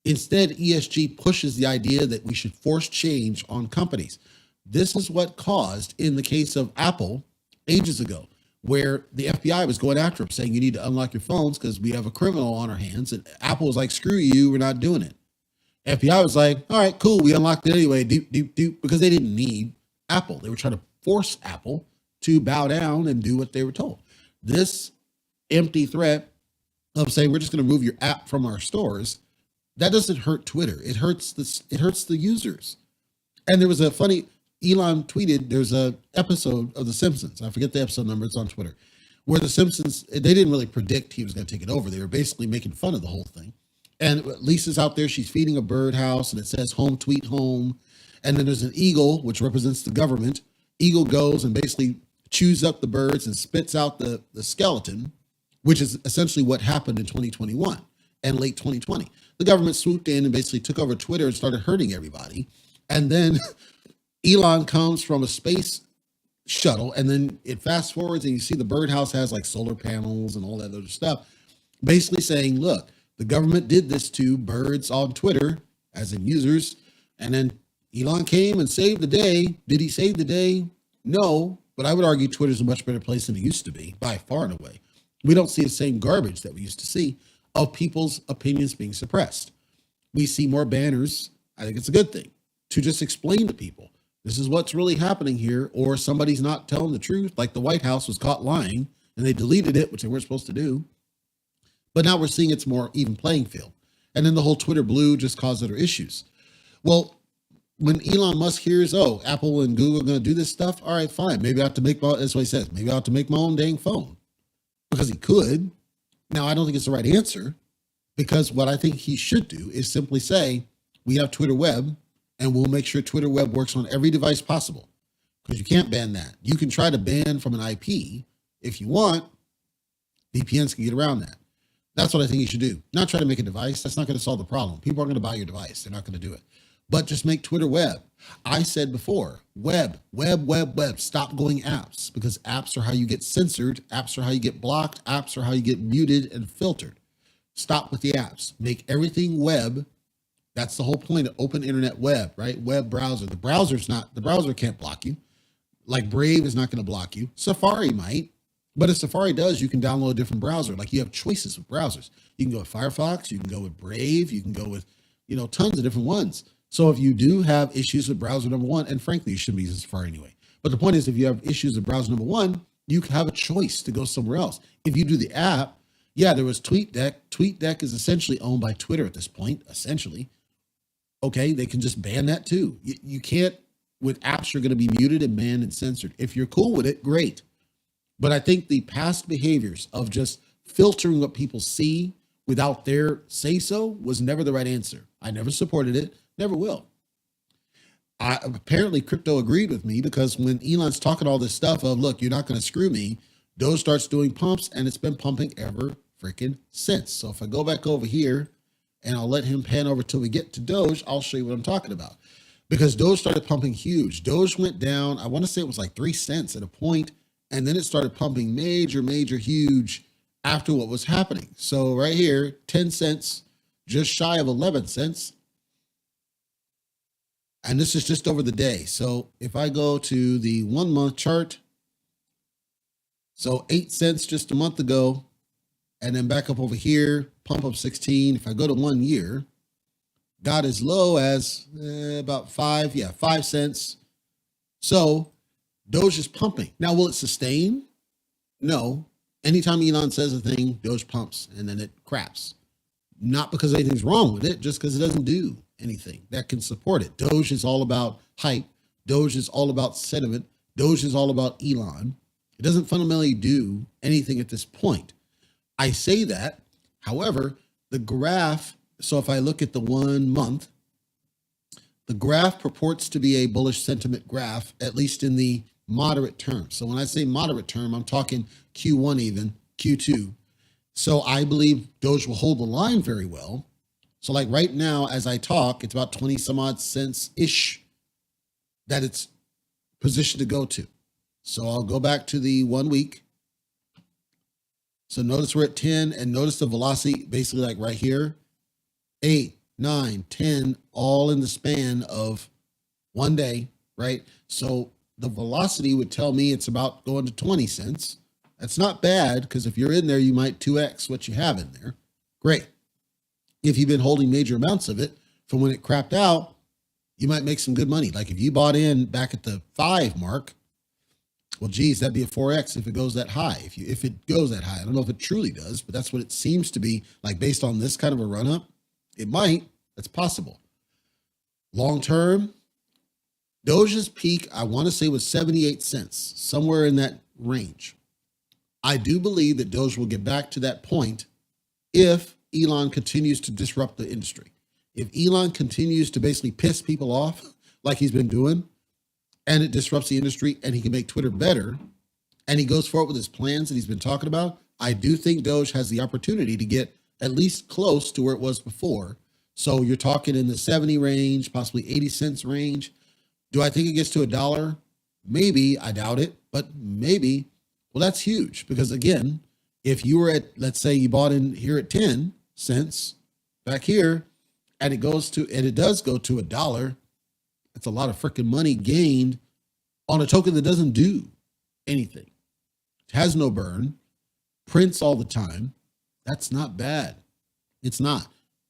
Instead, ESG pushes the idea that we should force change on companies. This is what caused, in the case of Apple ages ago, where the FBI was going after them, saying you need to unlock your phones because we have a criminal on our hands. And Apple was like, screw you, we're not doing it. FBI was like, all right, cool, we unlocked it anyway, because they didn't need Apple. They were trying to force Apple to bow down and do what they were told. This empty threat of saying we're just going to remove your app from our stores, that doesn't hurt Twitter. It hurts the users. And there was a funny, Elon tweeted, there's a episode of The Simpsons. I forget the episode number. It's on Twitter, where The Simpsons, they didn't really predict he was going to take it over. They were basically making fun of the whole thing. And Lisa's out there. She's feeding a birdhouse, and it says home, tweet home. And then there's an eagle, which represents the government. Eagle goes and basically chews up the birds and spits out the skeleton, which is essentially what happened in 2021 and late 2020. The government swooped in and basically took over Twitter and started hurting everybody. And then Elon comes from a space shuttle, and then it fast forwards and you see the birdhouse has like solar panels and all that other stuff, basically saying, look, the government did this to birds on Twitter, as in users. And then Elon came and saved the day. Did he save the day? No, but I would argue Twitter's a much better place than it used to be, by far and away. We don't see the same garbage that we used to see of people's opinions being suppressed. We see more banners. I think it's a good thing to just explain to people, this is what's really happening here, or somebody's not telling the truth, like the White House was caught lying and they deleted it, which they weren't supposed to do. But now we're seeing it's more even playing field. And then the whole Twitter blue just caused other issues. Well, when Elon Musk hears, oh, Apple and Google are going to do this stuff, all right, fine. Maybe I have to make that's what he says. Maybe I have to make my own dang phone, because he could. Now, I don't think it's the right answer, because what I think he should do is simply say, we have Twitter Web, and we'll make sure Twitter Web works on every device possible, because you can't ban that. You can try to ban from an IP if you want. VPNs can get around that. That's what I think you should do. Not try to make a device. That's not going to solve the problem. People aren't going to buy your device. They're not going to do it. But just make Twitter Web. I said before, web. Stop going apps, because apps are how you get censored. Apps are how you get blocked. Apps are how you get muted and filtered. Stop with the apps. Make everything web. That's the whole point of open internet web, right? Web browser. The browser can't block you. Like Brave is not going to block you. Safari might. But if Safari does, you can download a different browser. Like, you have choices with browsers. You can go with Firefox. You can go with Brave. You can go with, tons of different ones. So if you do have issues with browser number one, and frankly, you shouldn't be using Safari anyway. But the point is, if you have issues with browser number one, you have a choice to go somewhere else. If you do the app, yeah, there was TweetDeck. TweetDeck is essentially owned by Twitter at this point, essentially. Okay, they can just ban that too. You can't, with apps, you're going to be muted and banned and censored. If you're cool with it, great. But I think the past behaviors of just filtering what people see without their say-so was never the right answer. I never supported it, never will. Apparently, crypto agreed with me, because when Elon's talking all this stuff of, look, you're not going to screw me, Doge starts doing pumps, and it's been pumping ever freaking since. So if I go back over here, and I'll let him pan over till we get to Doge, I'll show you what I'm talking about. because Doge started pumping huge. Doge went down, I want to say it was like 3 cents at a point, and then it started pumping major, major, huge after what was happening. So right here, 10 cents, just shy of 11 cents. And this is just over the day. So if I go to the 1 month chart, so 8 cents just a month ago, and then back up over here, pump up 16. If I go to 1 year, got as low as about 5 cents. So Doge is pumping. Now, will it sustain? No. Anytime Elon says a thing, Doge pumps and then it craps. Not because anything's wrong with it, just because it doesn't do anything that can support it. Doge is all about hype. Doge is all about sentiment. Doge is all about Elon. It doesn't fundamentally do anything at this point. I say that, however, the graph, so if I look at the 1 month, the graph purports to be a bullish sentiment graph, at least in the moderate term. So when I say moderate term, I'm talking Q1 even, Q2. So I believe Doge will hold the line very well. So like right now, as I talk, it's about 20 some odd cents-ish that it's positioned to go to. So I'll go back to the 1 week. So notice we're at 10 and notice the velocity basically like right here, 8, 9, 10, all in the span of 1 day, right? So the velocity would tell me it's about going to 20 cents. That's not bad because if you're in there, you might 2x what you have in there. Great. If you've been holding major amounts of it from when it crapped out, you might make some good money. Like if you bought in back at the 5 mark, well, geez, that'd be a 4x if it goes that high. If it goes that high, I don't know if it truly does, but that's what it seems to be. Like based on this kind of a run up, it might. That's possible. Long term, Doge's peak, I want to say was 78 cents, somewhere in that range. I do believe that Doge will get back to that point if Elon continues to disrupt the industry. If Elon continues to basically piss people off like he's been doing, and it disrupts the industry and he can make Twitter better, and he goes forward with his plans that he's been talking about, I do think Doge has the opportunity to get at least close to where it was before. So you're talking in the 70 range, possibly 80 cents range. Do I think it gets to $1? Maybe. I doubt it, but maybe. Well, that's huge because again, if you were at, let's say you bought in here at 10 cents back here, and it does go to $1, it's a lot of freaking money gained on a token that doesn't do anything. It has no burn, prints all the time. That's not bad. It's not.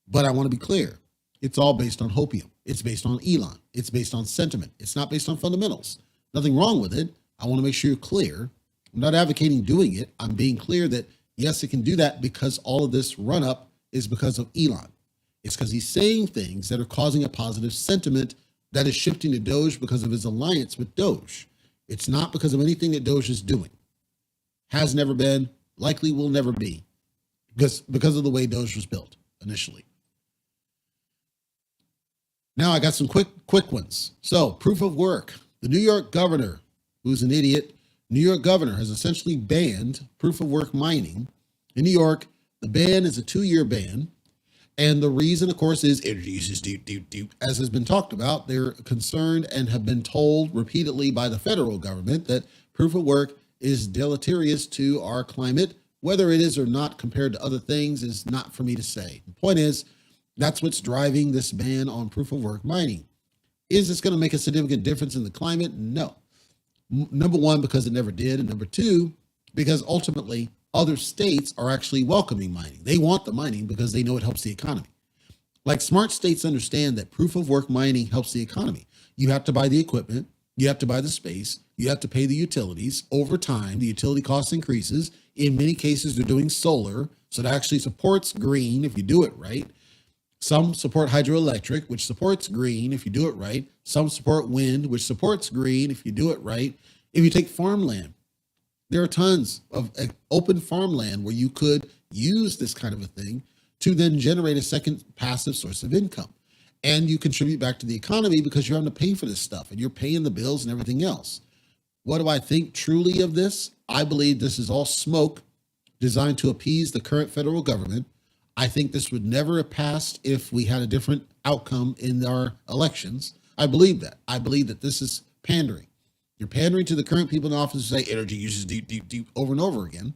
But I want to be clear. It's all based on hopium. It's based on Elon. It's based on sentiment. It's not based on fundamentals. Nothing wrong with it. I want to make sure you're clear. I'm not advocating doing it. I'm being clear that yes, it can do that because all of this run up is because of Elon. It's because he's saying things that are causing a positive sentiment that is shifting to Doge because of his alliance with Doge. It's not because of anything that Doge is doing. Has never been, likely will never be, because of the way Doge was built initially. Now I got some quick ones. So proof of work. The New York governor, who's an idiot, New York governor has essentially banned proof of work mining. In New York, the ban is a 2-year ban. And the reason, of course, is it uses as has been talked about. They're concerned and have been told repeatedly by the federal government that proof of work is deleterious to our climate. Whether it is or not compared to other things is not for me to say. The point is, that's what's driving this ban on proof of work mining. Is this going to make a significant difference in the climate? No. Number one, because it never did. And number two, because ultimately other states are actually welcoming mining. They want the mining because they know it helps the economy. Like smart states understand that proof of work mining helps the economy. You have to buy the equipment. You have to buy the space. You have to pay the utilities. Over time, the utility cost increases. In many cases, they're doing solar. So it actually supports green if you do it right. Some support hydroelectric, which supports green if you do it right. Some support wind, which supports green if you do it right. If you take farmland, there are tons of open farmland where you could use this kind of a thing to then generate a second passive source of income. And you contribute back to the economy because you're having to pay for this stuff and you're paying the bills and everything else. What do I think truly of this? I believe this is all smoke designed to appease the current federal government. I think this would never have passed if we had a different outcome in our elections. I believe that. I believe that this is pandering. You're pandering to the current people in office who say energy usage deep over and over again.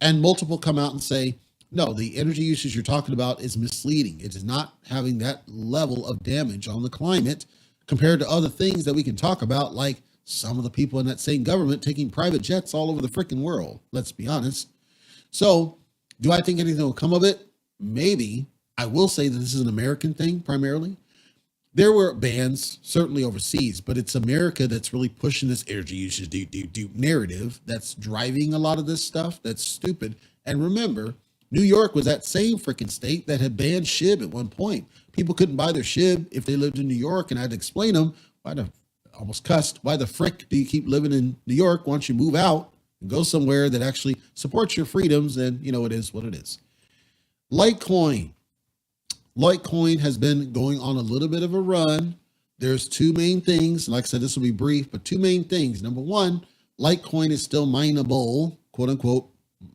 And multiple come out and say, no, the energy usage you're talking about is misleading. It is not having that level of damage on the climate compared to other things that we can talk about, like some of the people in that same government taking private jets all over the freaking world. Let's be honest. So do I think anything will come of it? Maybe. I will say that this is an American thing primarily. There were bans, certainly overseas, but it's America that's really pushing this energy usage deep narrative that's driving a lot of this stuff. That's stupid. And remember, New York was that same freaking state that had banned SHIB at one point. People couldn't buy their SHIB if they lived in New York, and I had to explain them, almost cussed, why the frick do you keep living in New York? Why don't you move out and go somewhere that actually supports your freedoms? And you know, it is what it is. Litecoin. Litecoin has been going on a little bit of a run. There's two main things. Like I said, this will be brief, but two main things. Number one, Litecoin is still mineable, quote unquote.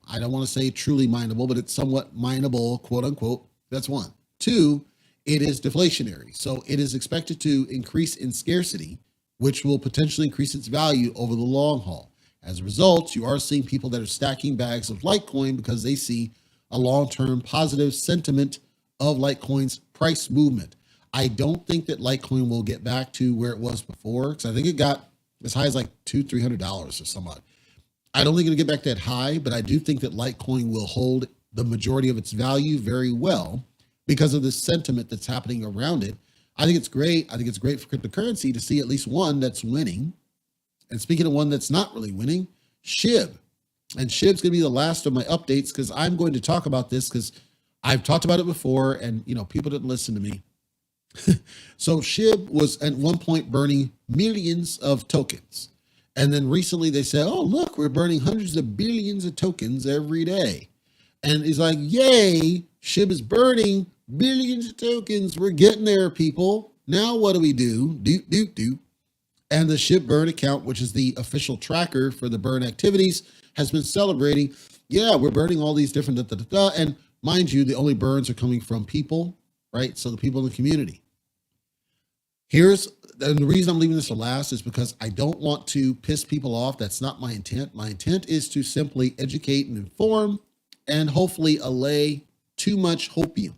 I don't want to say truly mineable, but it's somewhat mineable, quote unquote. That's one. Two, it is deflationary. So it is expected to increase in scarcity, which will potentially increase its value over the long haul. As a result, you are seeing people that are stacking bags of Litecoin because they see a long-term positive sentiment of Litecoin's price movement. I don't think that Litecoin will get back to where it was before, because I think it got as high as like $200-300 or somewhat. I don't think it'll get back that high, but I do think that Litecoin will hold the majority of its value very well because of the sentiment that's happening around it. I think it's great. I think it's great for cryptocurrency to see at least one that's winning. And speaking of one that's not really winning, SHIB. And SHIB's going to be the last of my updates because I'm going to talk about this because I've talked about it before and, you know, people didn't listen to me. So SHIB was at one point burning millions of tokens. And then recently they said, oh, look, we're burning hundreds of billions of tokens every day. And it's like, yay, SHIB is burning billions of tokens. We're getting there, people. Now what do we do? And the SHIB burn account, which is the official tracker for the burn activities, has been celebrating. Yeah, we're burning all these different And mind you, the only burns are coming from people, right? So the people in the community. And the reason I'm leaving this to last is because I don't want to piss people off. That's not my intent. My intent is to simply educate and inform and hopefully allay too much hopium.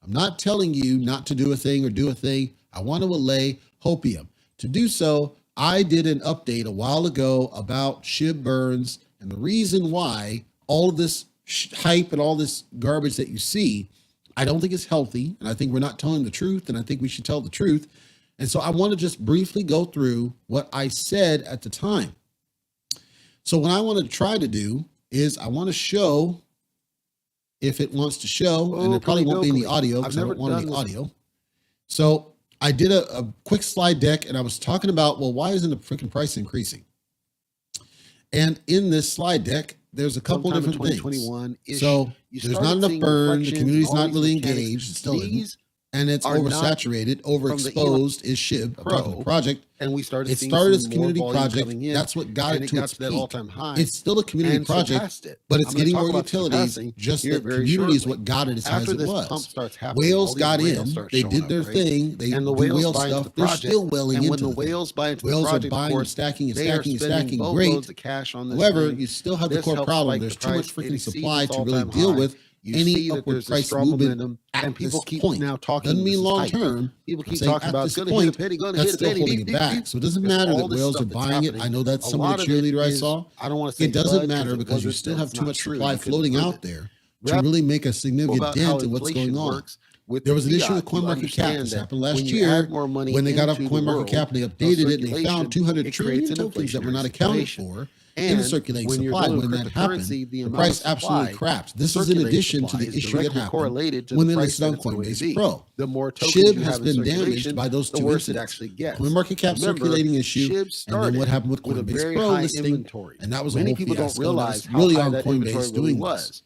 I'm not telling you not to do a thing or do a thing. I want to allay hopium. To do so, I did an update a while ago about SHIB burns and the reason why all of this hype and all this garbage that you see, I don't think is healthy. And I think we're not telling the truth. And I think we should tell the truth. And so I want to just briefly go through what I said at the time. So what I want to try to do is I want to show, if it wants to show, and it probably won't be in the audio because I don't want any audio. So I did a quick slide deck and I was talking about, well, why isn't the freaking price increasing? And in this slide deck, there's a couple different things. So there's not enough burn. The community's not really engaged. It's still in. And it's oversaturated, overexposed is SHIB, a project. And we started. It started as a community project. That's what got it to its peak. All-time high. It's still a community project, but it's getting more utilities. Just that community is what got it as high as it was. Whales got in. They did their thing. They do whale stuff. They're still whaling into it. Whales are buying and stacking and stacking and stacking. Great. However, you still have the core problem. There's too much freaking supply to really deal with. Any upward price movement at people keep now talking. Doesn't mean long term. People keep talking about this point. That's still holding it back. So it doesn't matter that whales are buying it. I know that's some of the cheerleader I saw. I don't want to say it doesn't matter because you still have too much supply floating out there to really make a significant dent in what's going on. There was an issue with CoinMarketCap. This happened last year when they got up CoinMarketCap and they updated it and they found 200 trillion tokens that were not accounted for in the circulating supply. When that happened, the price absolutely crapped. This is in addition to the issue that happened when they listed on Coinbase Pro. SHIB has been damaged by those two incidents. CoinMarketCap circulating issue, and then what happened with Coinbase Pro listing, and that was a whole fiasco. That was really on Coinbase doing this.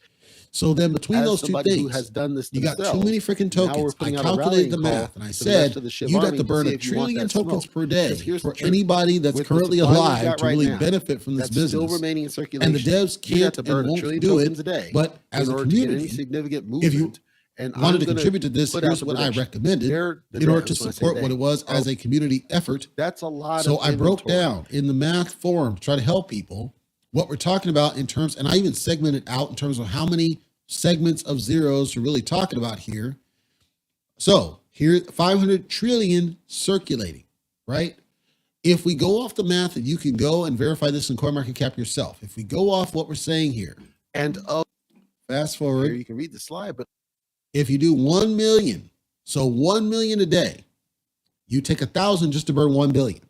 So then between those two things, you got too many freaking tokens. I calculated the math and I said, you got to burn 1 trillion tokens per day for anybody that's currently alive to really benefit from this business. And the devs can't and won't do it, but as a community, if you and wanted to contribute to this. Here's what I recommended in order to support what it was as a community effort. That's a lot. So I broke down in the math forum to try to help people what we're talking about in terms, and I even segmented out in terms of how many segments of zeros we're really talking about here. So here, 500 trillion circulating, right? If we go off the math, and you can go and verify this in CoinMarketCap yourself. If we go off what we're saying here, and fast forward, here you can read the slide, but if you do 1 million, so 1 million a day, you take 1,000 just to burn 1 billion.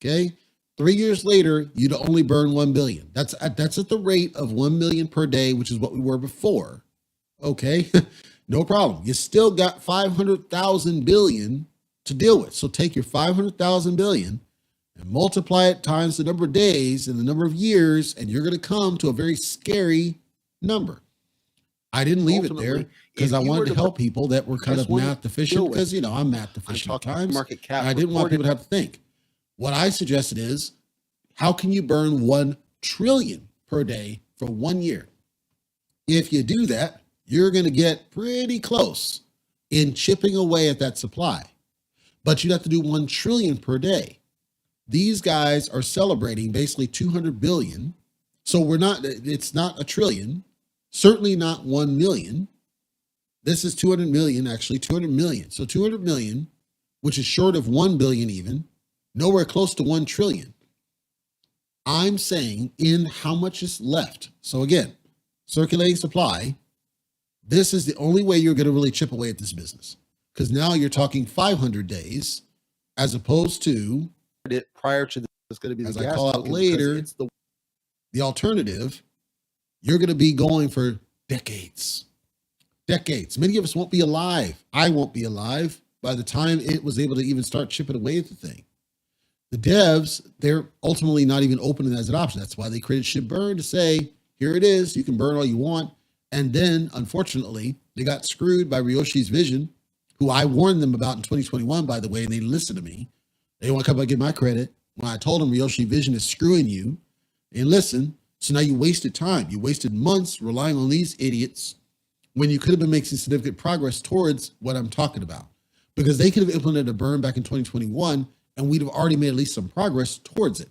Okay. 3 years later, you'd only burn 1 billion. That's at the rate of 1 million per day, which is what we were before. Okay. No problem. You still got 500,000 billion to deal with. So take your 500,000 billion and multiply it times the number of days and the number of years, and you're going to come to a very scary number. I didn't leave it there because I wanted to help people that were kind of math deficient, because, you know, I'm math deficient at times. I didn't want people to have to think. What I suggested is, how can you burn 1 trillion per day for 1 year? If you do that, you're going to get pretty close in chipping away at that supply. But you'd have to do 1 trillion per day. These guys are celebrating basically 200 billion. So it's not a trillion. Certainly not 1 million. This is 200 million, actually 200 million. So 200 million, which is short of 1 billion even, nowhere close to 1 trillion. I'm saying in how much is left. So again, circulating supply, this is the only way you're going to really chip away at this business. Because now you're talking 500 days as opposed to, prior to this, it's going to be, as I call out later, it's the alternative. You're going to be going for decades. Decades. Many of us won't be alive. I won't be alive by the time it was able to even start chipping away at the thing. The devs, they're ultimately not even opening as an option. That's why they created SHIB Burn to say, here it is. You can burn all you want. And then, unfortunately, they got screwed by Ryoshi's Vision, who I warned them about in 2021, by the way, and they listened to me. They want to come and get my credit. When I told them Ryoshi Vision is screwing you, and listen. So now you wasted time. You wasted months relying on these idiots when you could have been making significant progress towards what I'm talking about. Because they could have implemented a burn back in 2021, and we'd have already made at least some progress towards it.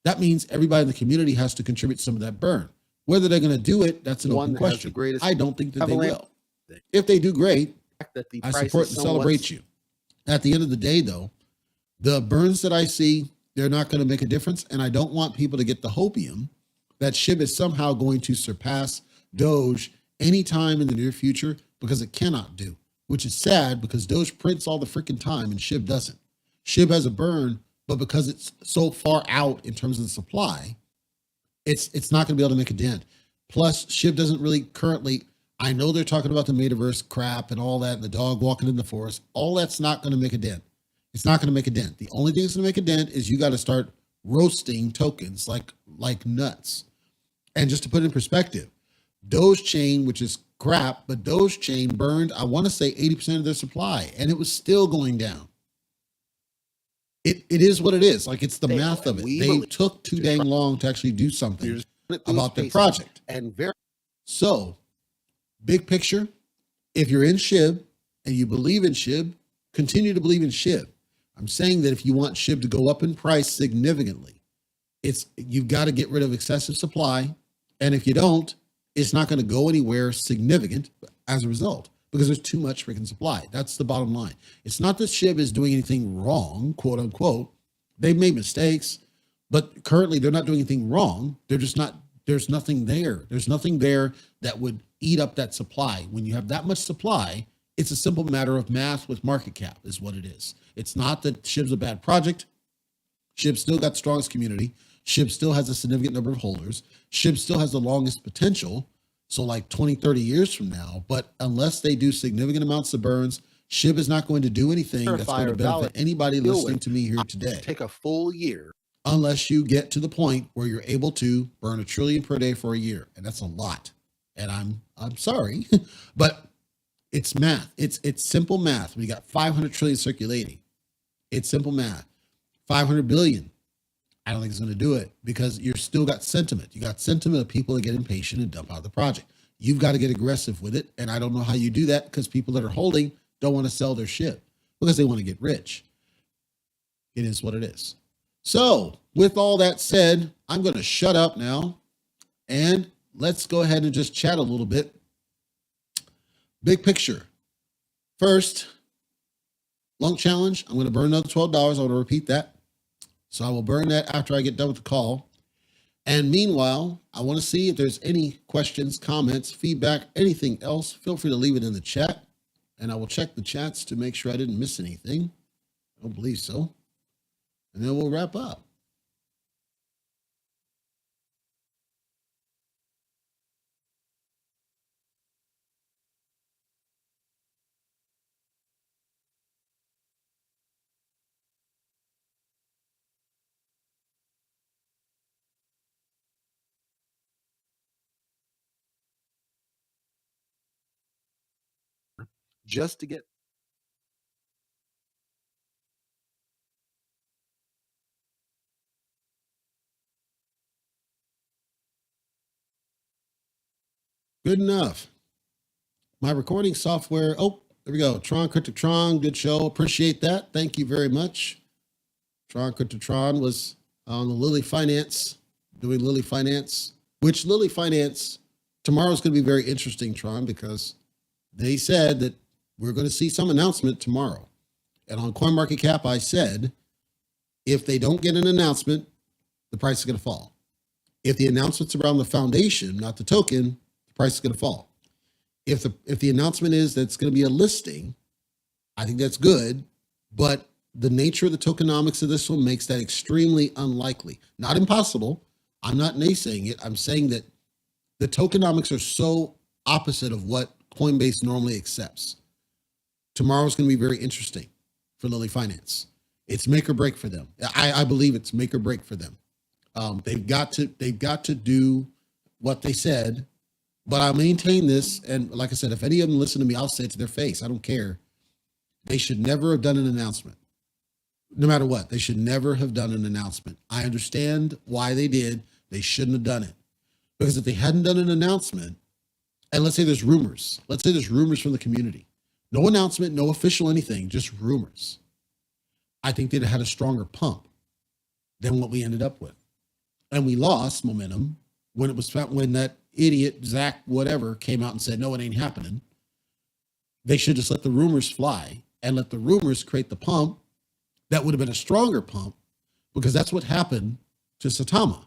That means everybody in the community has to contribute some of that burn. Whether they're going to do it, that's an open question. I don't think that they will. If they do great, I support and celebrate you. At the end of the day, though, the burns that I see, they're not going to make a difference. And I don't want people to get the hopium that SHIB is somehow going to surpass Doge anytime in the near future, because it cannot do, which is sad because Doge prints all the freaking time and SHIB doesn't. SHIB has a burn, but because it's so far out in terms of the supply, it's not going to be able to make a dent. Plus, SHIB doesn't really currently, I know they're talking about the metaverse crap and all that, and the dog walking in the forest. All that's not going to make a dent. It's not going to make a dent. The only thing that's going to make a dent is you got to start roasting tokens like nuts. And just to put it in perspective, Doge Chain, which is crap, but Doge Chain burned, I want to say 80% of their supply, and it was still going down. It is what it is. Like, it's the math of it. They took too dang long to actually do something about their project. So, big picture, if you're in SHIB and you believe in SHIB, continue to believe in SHIB. I'm saying that if you want SHIB to go up in price significantly, you've got to get rid of excessive supply. And if you don't, it's not going to go anywhere significant as a result, because there's too much freaking supply. That's the bottom line. It's not that SHIB is doing anything wrong, quote unquote. They've made mistakes, but currently they're not doing anything wrong. They're just not, there's nothing there. There's nothing there that would eat up that supply. When you have that much supply, it's a simple matter of math with market cap is what it is. It's not that SHIB's a bad project. SHIB still got the strongest community. SHIB still has a significant number of holders. SHIB still has the longest potential. So like 20, 30 years from now, but unless they do significant amounts of burns, SHIB is not going to do anything that's going to benefit anybody listening to me here today. Take a full year. Unless you get to the point where you're able to burn 1 trillion per day for a year. And that's a lot. And I'm sorry, but it's math. It's simple math. We got 500 trillion circulating. It's simple math. 500 billion. I don't think it's going to do it because you're still got sentiment. You got sentiment of people that get impatient and dump out the project. you've got to get aggressive with it. And I don't know how you do that because people that are holding don't want to sell their SHIB because they want to get rich. It is what it is. So with all that said, I'm going to shut up now and let's go ahead and just chat a little bit. Big picture. First, long challenge. I'm going to burn another $12. I want to repeat that. So I will burn that after I get done with the call. And meanwhile, I want to see if there's any questions, comments, feedback, anything else. Feel free to leave it in the chat. And I will check the chats to make sure I didn't miss anything. I don't believe so. And then we'll wrap up. just to get Good enough. My recording software. Oh, there we go. Tron, Cryptic Tron. Good show. Appreciate that. Thank you very much. Tron, Cryptic Tron was on the Lilly Finance, doing Lilly Finance, which Lilly Finance tomorrow is going to be very interesting, Tron, because they said that we're going to see some announcement tomorrow. And on CoinMarketCap, I said, if they don't get an announcement, the price is going to fall. If the announcement's around the foundation, not the token, the price is going to fall. If the announcement is that it's going to be a listing, I think that's good, but the nature of the tokenomics of this one makes that extremely unlikely. Not impossible. I'm not naysaying it. I'm saying that the tokenomics are so opposite of what Coinbase normally accepts. Tomorrow's going to be very interesting for Lilly Finance. It's make or break for them. I believe it's make or break for them. They've got to do what they said, but I maintain this. And like I said, if any of them listen to me, I'll say it to their face. I don't care. They should never have done an announcement. No matter what, they should never have done an announcement. I understand why they did. They shouldn't have done it. Because if they hadn't done an announcement, and let's say there's rumors. Let's say there's rumors from the community. No announcement, no official anything, just rumors. I think they'd have had a stronger pump than what we ended up with. And we lost momentum when it was when that idiot, Zach, whatever, came out and said, no, it ain't happening. They should just let the rumors fly and let the rumors create the pump. That would have been a stronger pump because that's what happened to Saitama.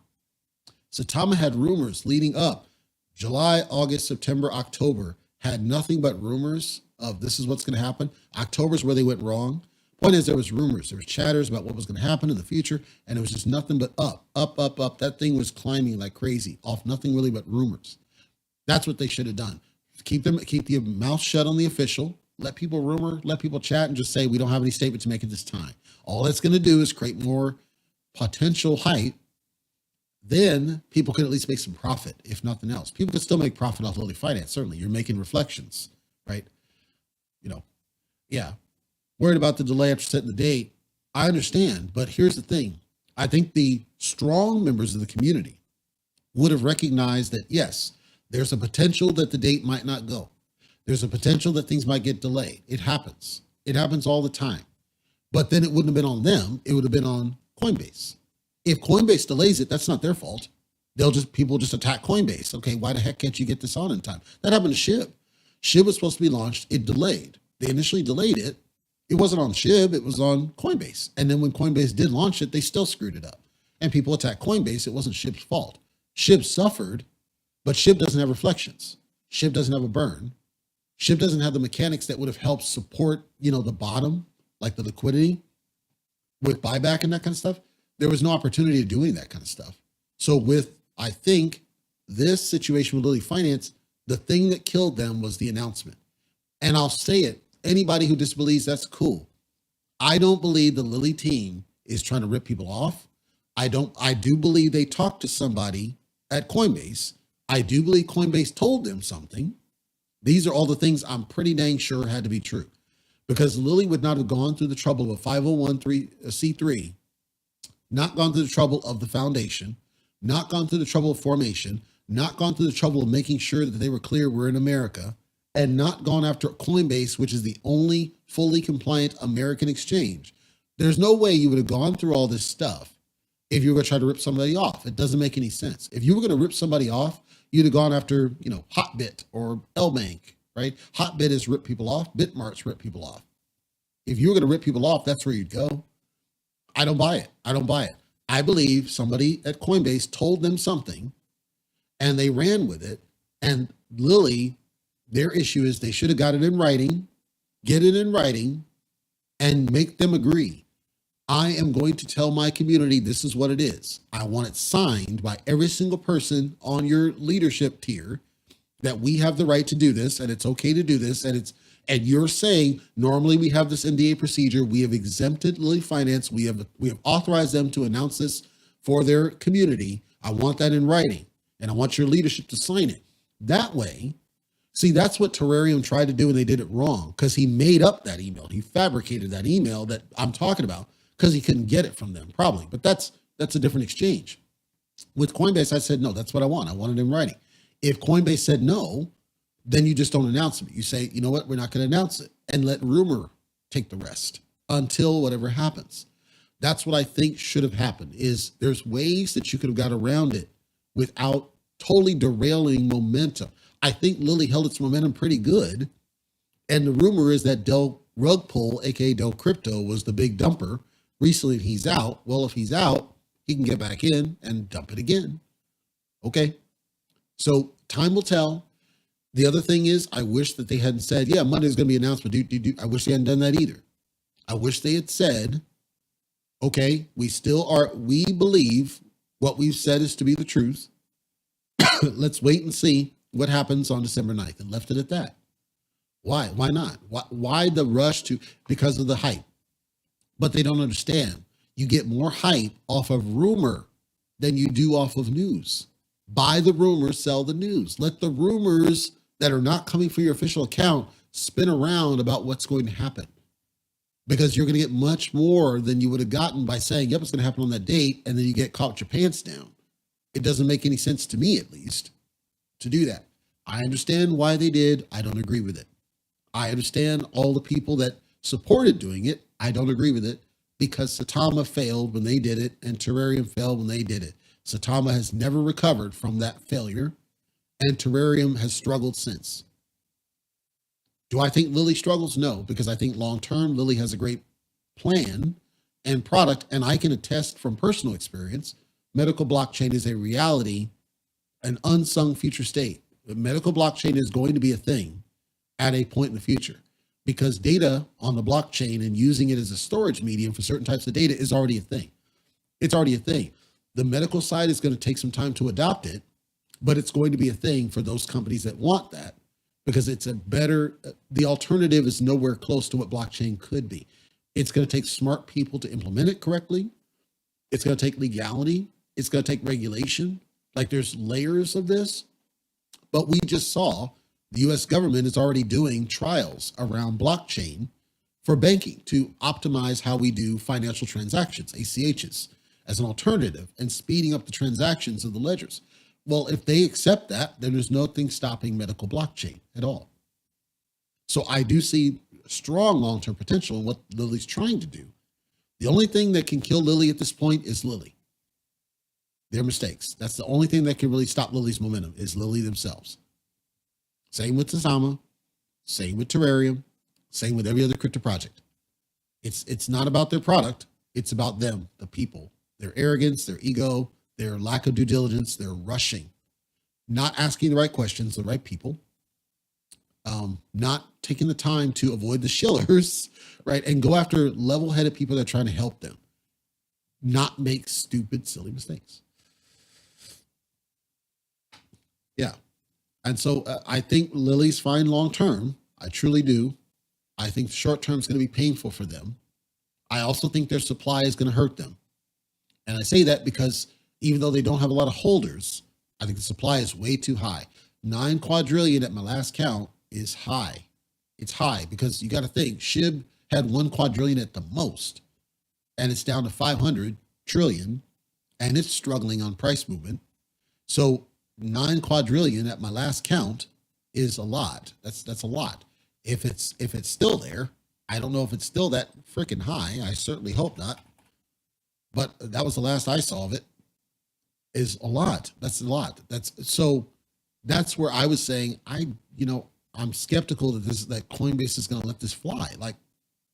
Saitama had rumors leading up. July, August, September, October had nothing but rumors of this is what's going to happen. October's where they went wrong. Point is, there was rumors, there was chatters about what was going to happen in the future, and it was just nothing but up, up, up, up. That thing was climbing like crazy off nothing really but rumors. That's what they should have done. Keep the mouth shut on the official. Let people rumor, let people chat, and just say we don't have any statement to make at this time. All that's going to do is create more potential hype. Then people can at least make some profit, if nothing else. People can still make profit off Lilly Finance. Certainly, you're making reflections, right? Yeah. Worried about the delay after setting the date. I understand, but here's the thing. I think the strong members of the community would have recognized that, yes, there's a potential that the date might not go. There's a potential that things might get delayed. It happens. It happens all the time. But then it wouldn't have been on them. It would have been on Coinbase. If Coinbase delays it, that's not their fault. People just attack Coinbase. Okay, why the heck can't you get this on in time? That happened to SHIB. SHIB was supposed to be launched. It delayed. They initially delayed it. It wasn't on SHIB. It was on Coinbase. And then when Coinbase did launch it, they still screwed it up. And people attacked Coinbase. It wasn't SHIB's fault. SHIB suffered, but SHIB doesn't have reflections. SHIB doesn't have a burn. SHIB doesn't have the mechanics that would have helped support, the bottom, like the liquidity with buyback and that kind of stuff. There was no opportunity of doing that kind of stuff. So I think this situation with Lilly Finance, the thing that killed them was the announcement. And I'll say it, anybody who disbelieves, that's cool. I don't believe the Lilly team is trying to rip people off. I do believe they talked to somebody at Coinbase. I do believe Coinbase told them something. These are all the things I'm pretty dang sure had to be true, because Lilly would not have gone through the trouble of a 501c3, not gone through the trouble of the foundation, not gone through the trouble of formation, not gone through the trouble of making sure that they were clear we're in America, and not gone after Coinbase, which is the only fully compliant American exchange, there's no way you would have gone through all this stuff if you were going to try to rip somebody off. It doesn't make any sense. If you were going to rip somebody off, you'd have gone after, Hotbit or Lbank, right? Hotbit is rip people off. Bitmart's rip people off. If you were going to rip people off, that's where you'd go. I don't buy it. I believe somebody at Coinbase told them something and they ran with it. And Lilly, their issue is they should have got it in writing, get it in writing, and make them agree. I am going to tell my community this is what it is. I want it signed by every single person on your leadership tier that we have the right to do this and it's okay to do this. And you're saying normally we have this NDA procedure. We have exempted Lilly Finance. We have authorized them to announce this for their community. I want that in writing and I want your leadership to sign it. That way, see, that's what Terrarium tried to do and they did it wrong because he made up that email. He fabricated that email that I'm talking about because he couldn't get it from them probably. But that's a different exchange. With Coinbase, I said, no, that's what I want. I want it in writing. If Coinbase said no, then you just don't announce it. You say, you know what, we're not going to announce it and let rumor take the rest until whatever happens. That's what I think should have happened is there's ways that you could have got around it without totally derailing momentum. I think Lilly held its momentum pretty good. And the rumor is that Del Rug Pull, aka Del Crypto, was the big dumper. Recently, he's out. Well, if he's out, he can get back in and dump it again. Okay. So time will tell. The other thing is, I wish that they hadn't said, yeah, Monday's going to be announced, but I wish they hadn't done that either. I wish they had said, okay, we believe what we've said is to be the truth. Let's wait and see what happens on December 9th and left it at that. Why? Why not? Why the rush because of the hype? But they don't understand. You get more hype off of rumor than you do off of news. Buy the rumor, sell the news. Let the rumors that are not coming from your official account spin around about what's going to happen. Because you're going to get much more than you would have gotten by saying, yep, it's going to happen on that date, and then you get caught with your pants down. It doesn't make any sense to me, at least, to do that. I understand why they did. I don't agree with it. I understand all the people that supported doing it. I don't agree with it because Saitama failed when they did it and Terrarium failed when they did it. Saitama has never recovered from that failure and Terrarium has struggled since. Do I think Lilly struggles? No, because I think long-term Lilly has a great plan and product, and I can attest from personal experience, medical blockchain is a reality, an unsung future state. Medical blockchain is going to be a thing at a point in the future because data on the blockchain and using it as a storage medium for certain types of data is already a thing. It's already a thing. The medical side is going to take some time to adopt it, but it's going to be a thing for those companies that want that because it's the alternative is nowhere close to what blockchain could be. It's going to take smart people to implement it correctly. It's going to take legality. It's going to take regulation. Like there's layers of this, but we just saw the US government is already doing trials around blockchain for banking to optimize how we do financial transactions, ACHs, as an alternative and speeding up the transactions of the ledgers. Well, if they accept that, then there's nothing stopping medical blockchain at all. So I do see strong long-term potential in what Lilly's trying to do. The only thing that can kill Lilly at this point is Lilly. Their mistakes. That's the only thing that can really stop Lilly's momentum is Lilly themselves. Same with Saitama, same with Terrarium, same with every other crypto project. It's not about their product. It's about them, the people, their arrogance, their ego, their lack of due diligence, their rushing, not asking the right questions, the right people, not taking the time to avoid the shillers, right? And go after level-headed people that are trying to help them, not make stupid, silly mistakes. Yeah. And so I think Lilly's fine long-term. I truly do. I think short-term is going to be painful for them. I also think their supply is going to hurt them. And I say that because even though they don't have a lot of holders, I think the supply is way too high. 9 quadrillion at my last count is high. It's high because you got to think SHIB had 1 quadrillion at the most, and it's down to 500 trillion, and it's struggling on price movement. So 9 quadrillion at my last count is a lot. That's a lot. If it's still there, I don't know if it's still that freaking high. I certainly hope not. But that was the last I saw of it. Is a lot. That's a lot. That's where I was saying I'm skeptical that Coinbase is going to let this fly. Like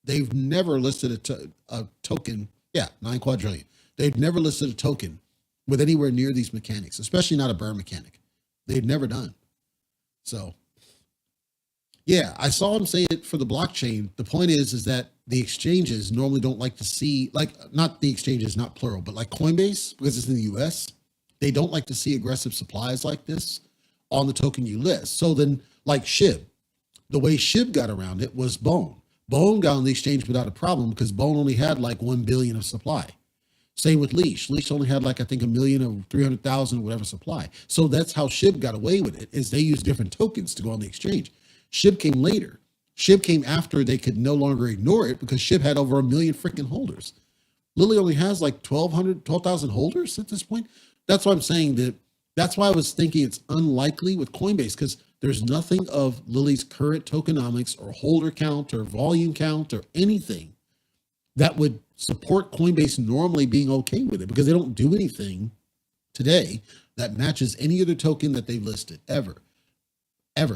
they've never listed a token. Yeah, 9 quadrillion. They've never listed a token with anywhere near these mechanics, especially not a burn mechanic. They've never done. So yeah, I saw him say it for the blockchain. The point is that the exchanges normally don't like to see, like, not the exchanges, not plural, but like Coinbase, because it's in the US, they don't like to see aggressive supplies like this on the token you list. So then, like SHIB, the way SHIB got around it was Bone. Bone got on the exchange without a problem because Bone only had like 1 billion of supply. Same with Leash. Leash only had like, I think, 1,000,000 or 300,000 or whatever supply. So that's how SHIB got away with it, is they used different tokens to go on the exchange. SHIB came later. SHIB came after they could no longer ignore it because SHIB had over 1 million freaking holders. Lilly only has like 12,000 holders at this point. That's why I'm saying that's why I was thinking it's unlikely with Coinbase, because there's nothing of Lilly's current tokenomics or holder count or volume count or anything that would support Coinbase normally being okay with it, because they don't do anything today that matches any other token that they've listed ever.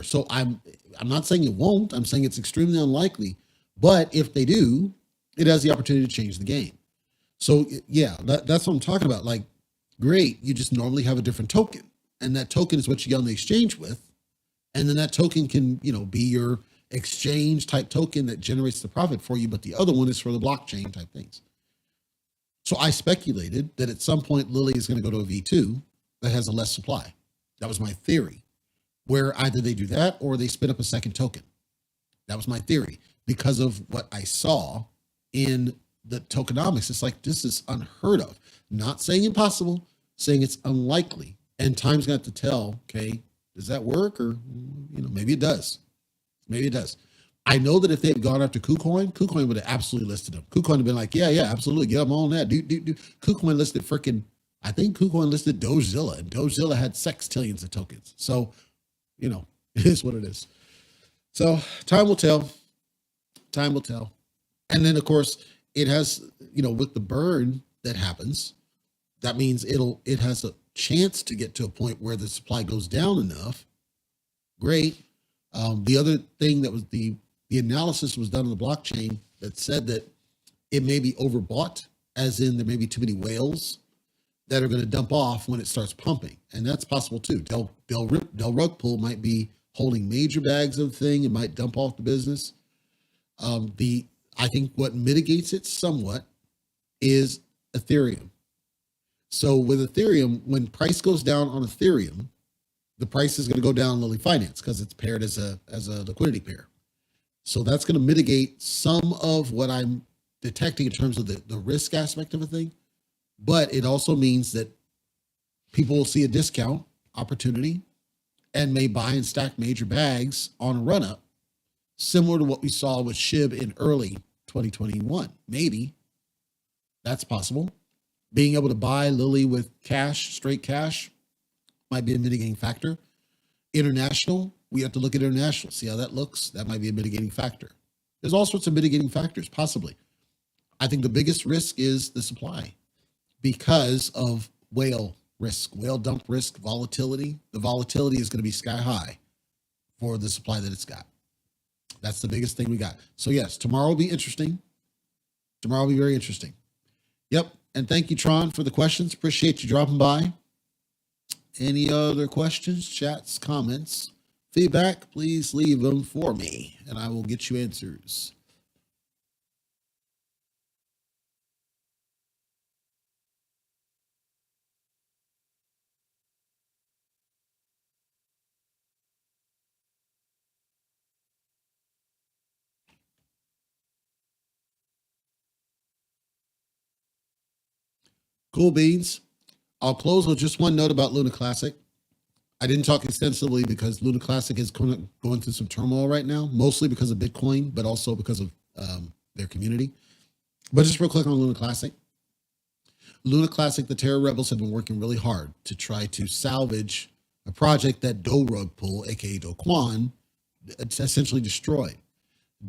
So I'm not saying it won't. I'm saying it's extremely unlikely. But if they do, it has the opportunity to change the game. So yeah, that's what I'm talking about. Like, great, you just normally have a different token, and that token is what you get on the exchange with, and then that token can be your exchange type token that generates the profit for you. But the other one is for the blockchain type things. So I speculated that at some point Lilly is going to go to a V2 that has a less supply. That was my theory, where either they do that or they spin up a second token. That was my theory because of what I saw in the tokenomics. It's like, this is unheard of. Not saying impossible, saying it's unlikely. And time's going to have to tell, okay, does that work? Or, maybe it does. Maybe it does. I know that if they had gone after KuCoin would have absolutely listed them. KuCoin would have been like, yeah, absolutely. Get them on that. KuCoin listed I think KuCoin listed Dogezilla, and Dogezilla had sextillions of tokens. So, it is what it is. So time will tell. Time will tell. And then, of course, it has, with the burn that happens, that means it has a chance to get to a point where the supply goes down enough. Great. The other thing that was the analysis was done on the blockchain that said that it may be overbought, as in there may be too many whales that are going to dump off when it starts pumping. And that's possible too. Del Rug Pool might be holding major bags of the thing. It might dump off the business. I think what mitigates it somewhat is Ethereum. So with Ethereum, when price goes down on Ethereum, the price is going to go down on Lilly Finance because it's paired as a liquidity pair. So that's going to mitigate some of what I'm detecting in terms of the risk aspect of a thing. But it also means that people will see a discount opportunity and may buy and stack major bags on a run up, similar to what we saw with SHIB in early 2021. Maybe that's possible. Being able to buy Lilly with cash, straight cash, might be a mitigating factor. International, we have to look at international, see how that looks. That might be a mitigating factor. There's all sorts of mitigating factors, possibly. I think the biggest risk is the supply because of whale risk, whale dump risk, volatility. The volatility is going to be sky high for the supply that it's got. That's the biggest thing we got. So yes, tomorrow will be interesting. Tomorrow will be very interesting. Yep. And thank you, Tron, for the questions. Appreciate you dropping by. Any other questions, chats, comments, feedback, please leave them for me and I will get you answers. Cool beans. I'll close with just one note about Luna Classic. I didn't talk extensively because Luna Classic is going through some turmoil right now, mostly because of Bitcoin, but also because of their community. But just real quick on Luna Classic. Luna Classic, the Terror Rebels have been working really hard to try to salvage a project that Do Rug Pull, aka Do Kwon, essentially destroyed.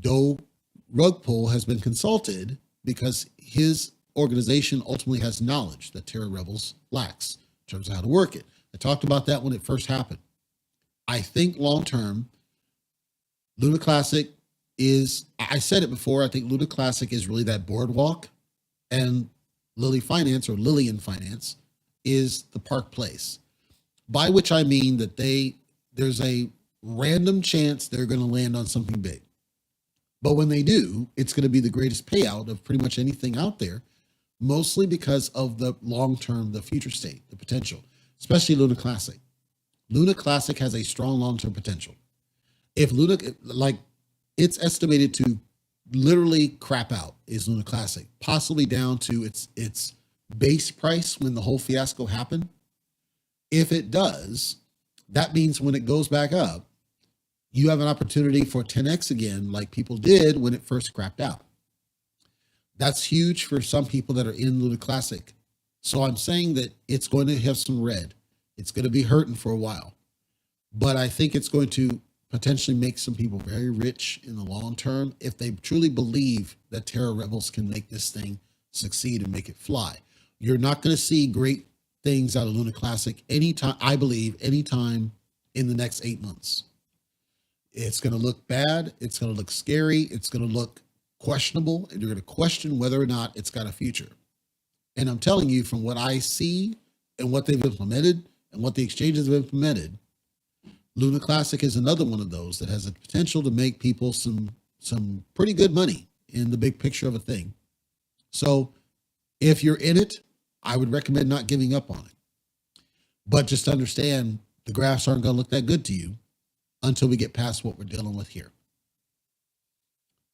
Do Rug Pull has been consulted because his organization ultimately has knowledge that Terra Rebels lacks in terms of how to work it. I talked about that when it first happened. I think long term, Luna Classic is, I said it before, I think Luna Classic is really that boardwalk, and Lilly Finance, or Lillian Finance, is the Park Place. By which I mean that there's a random chance they're going to land on something big. But when they do, it's going to be the greatest payout of pretty much anything out there, mostly because of the long-term, the future state, the potential, especially Luna Classic. Luna Classic has a strong long-term potential. If Luna, like, it's estimated to literally crap out is Luna Classic, possibly down to its base price when the whole fiasco happened. If it does, that means when it goes back up, you have an opportunity for 10x again, like people did when it first crapped out. That's huge for some people that are in Luna Classic. So I'm saying that it's going to have some red. It's going to be hurting for a while, but I think it's going to potentially make some people very rich in the long term if they truly believe that Terra Rebels can make this thing succeed and make it fly. You're not going to see great things out of Luna Classic anytime, I believe, anytime in the next 8 months. It's going to look bad. It's going to look scary. It's going to look questionable, and you're going to question whether or not it's got a future. And I'm telling you, from what I see and what they've implemented and what the exchanges have implemented, Luna Classic is another one of those that has the potential to make people some pretty good money in the big picture of a thing. So if you're in it, I would recommend not giving up on it. But just understand the graphs aren't going to look that good to you until we get past what we're dealing with here.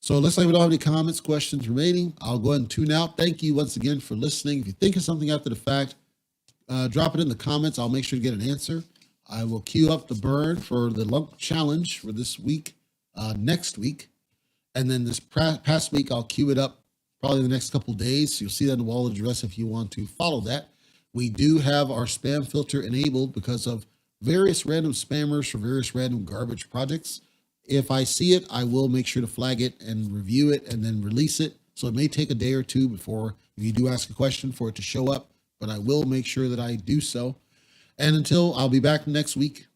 So it looks like we don't have any comments, questions remaining. I'll go ahead and tune out. Thank you once again for listening. If you think of something after the fact, drop it in the comments. I'll make sure to get an answer. I will queue up the burn for the lump challenge for this week, next week. And then this past week, I'll queue it up probably the next couple of days. So you'll see that in the wall address if you want to follow that. We do have our spam filter enabled because of various random spammers for various random garbage projects. If I see it, I will make sure to flag it and review it and then release it. So it may take a day or two before, if you do ask a question, for it to show up, but I will make sure that I do so. And until I'll be back next week,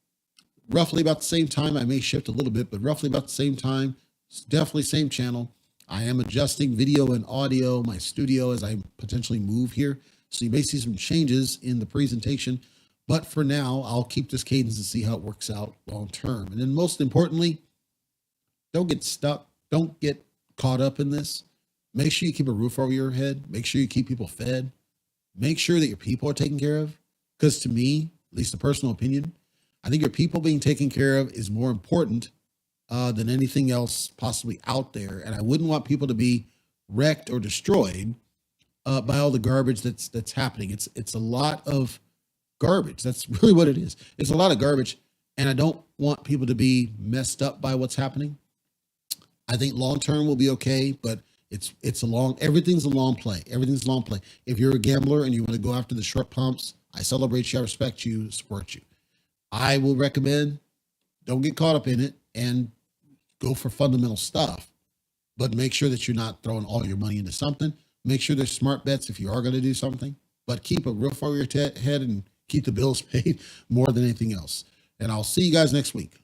roughly about the same time. I may shift a little bit, but roughly about the same time. It's definitely same channel. I am adjusting video and audio, my studio, as I potentially move here. So you may see some changes in the presentation, but for now, I'll keep this cadence and see how it works out long term. And then most importantly, don't get stuck. Don't get caught up in this. Make sure you keep a roof over your head. Make sure you keep people fed. Make sure that your people are taken care of. Because to me, at least a personal opinion, I think your people being taken care of is more important than anything else possibly out there. And I wouldn't want people to be wrecked or destroyed by all the garbage that's happening. It's a lot of garbage. That's really what it is. It's a lot of garbage. And I don't want people to be messed up by what's happening. I think long term will be okay, but everything's a long play. Everything's a long play. If you're a gambler and you want to go after the short pumps, I celebrate you, I respect you, support you. I will recommend don't get caught up in it and go for fundamental stuff, but make sure that you're not throwing all your money into something. Make sure there's smart bets if you are going to do something, but keep a roof over your head and keep the bills paid more than anything else. And I'll see you guys next week.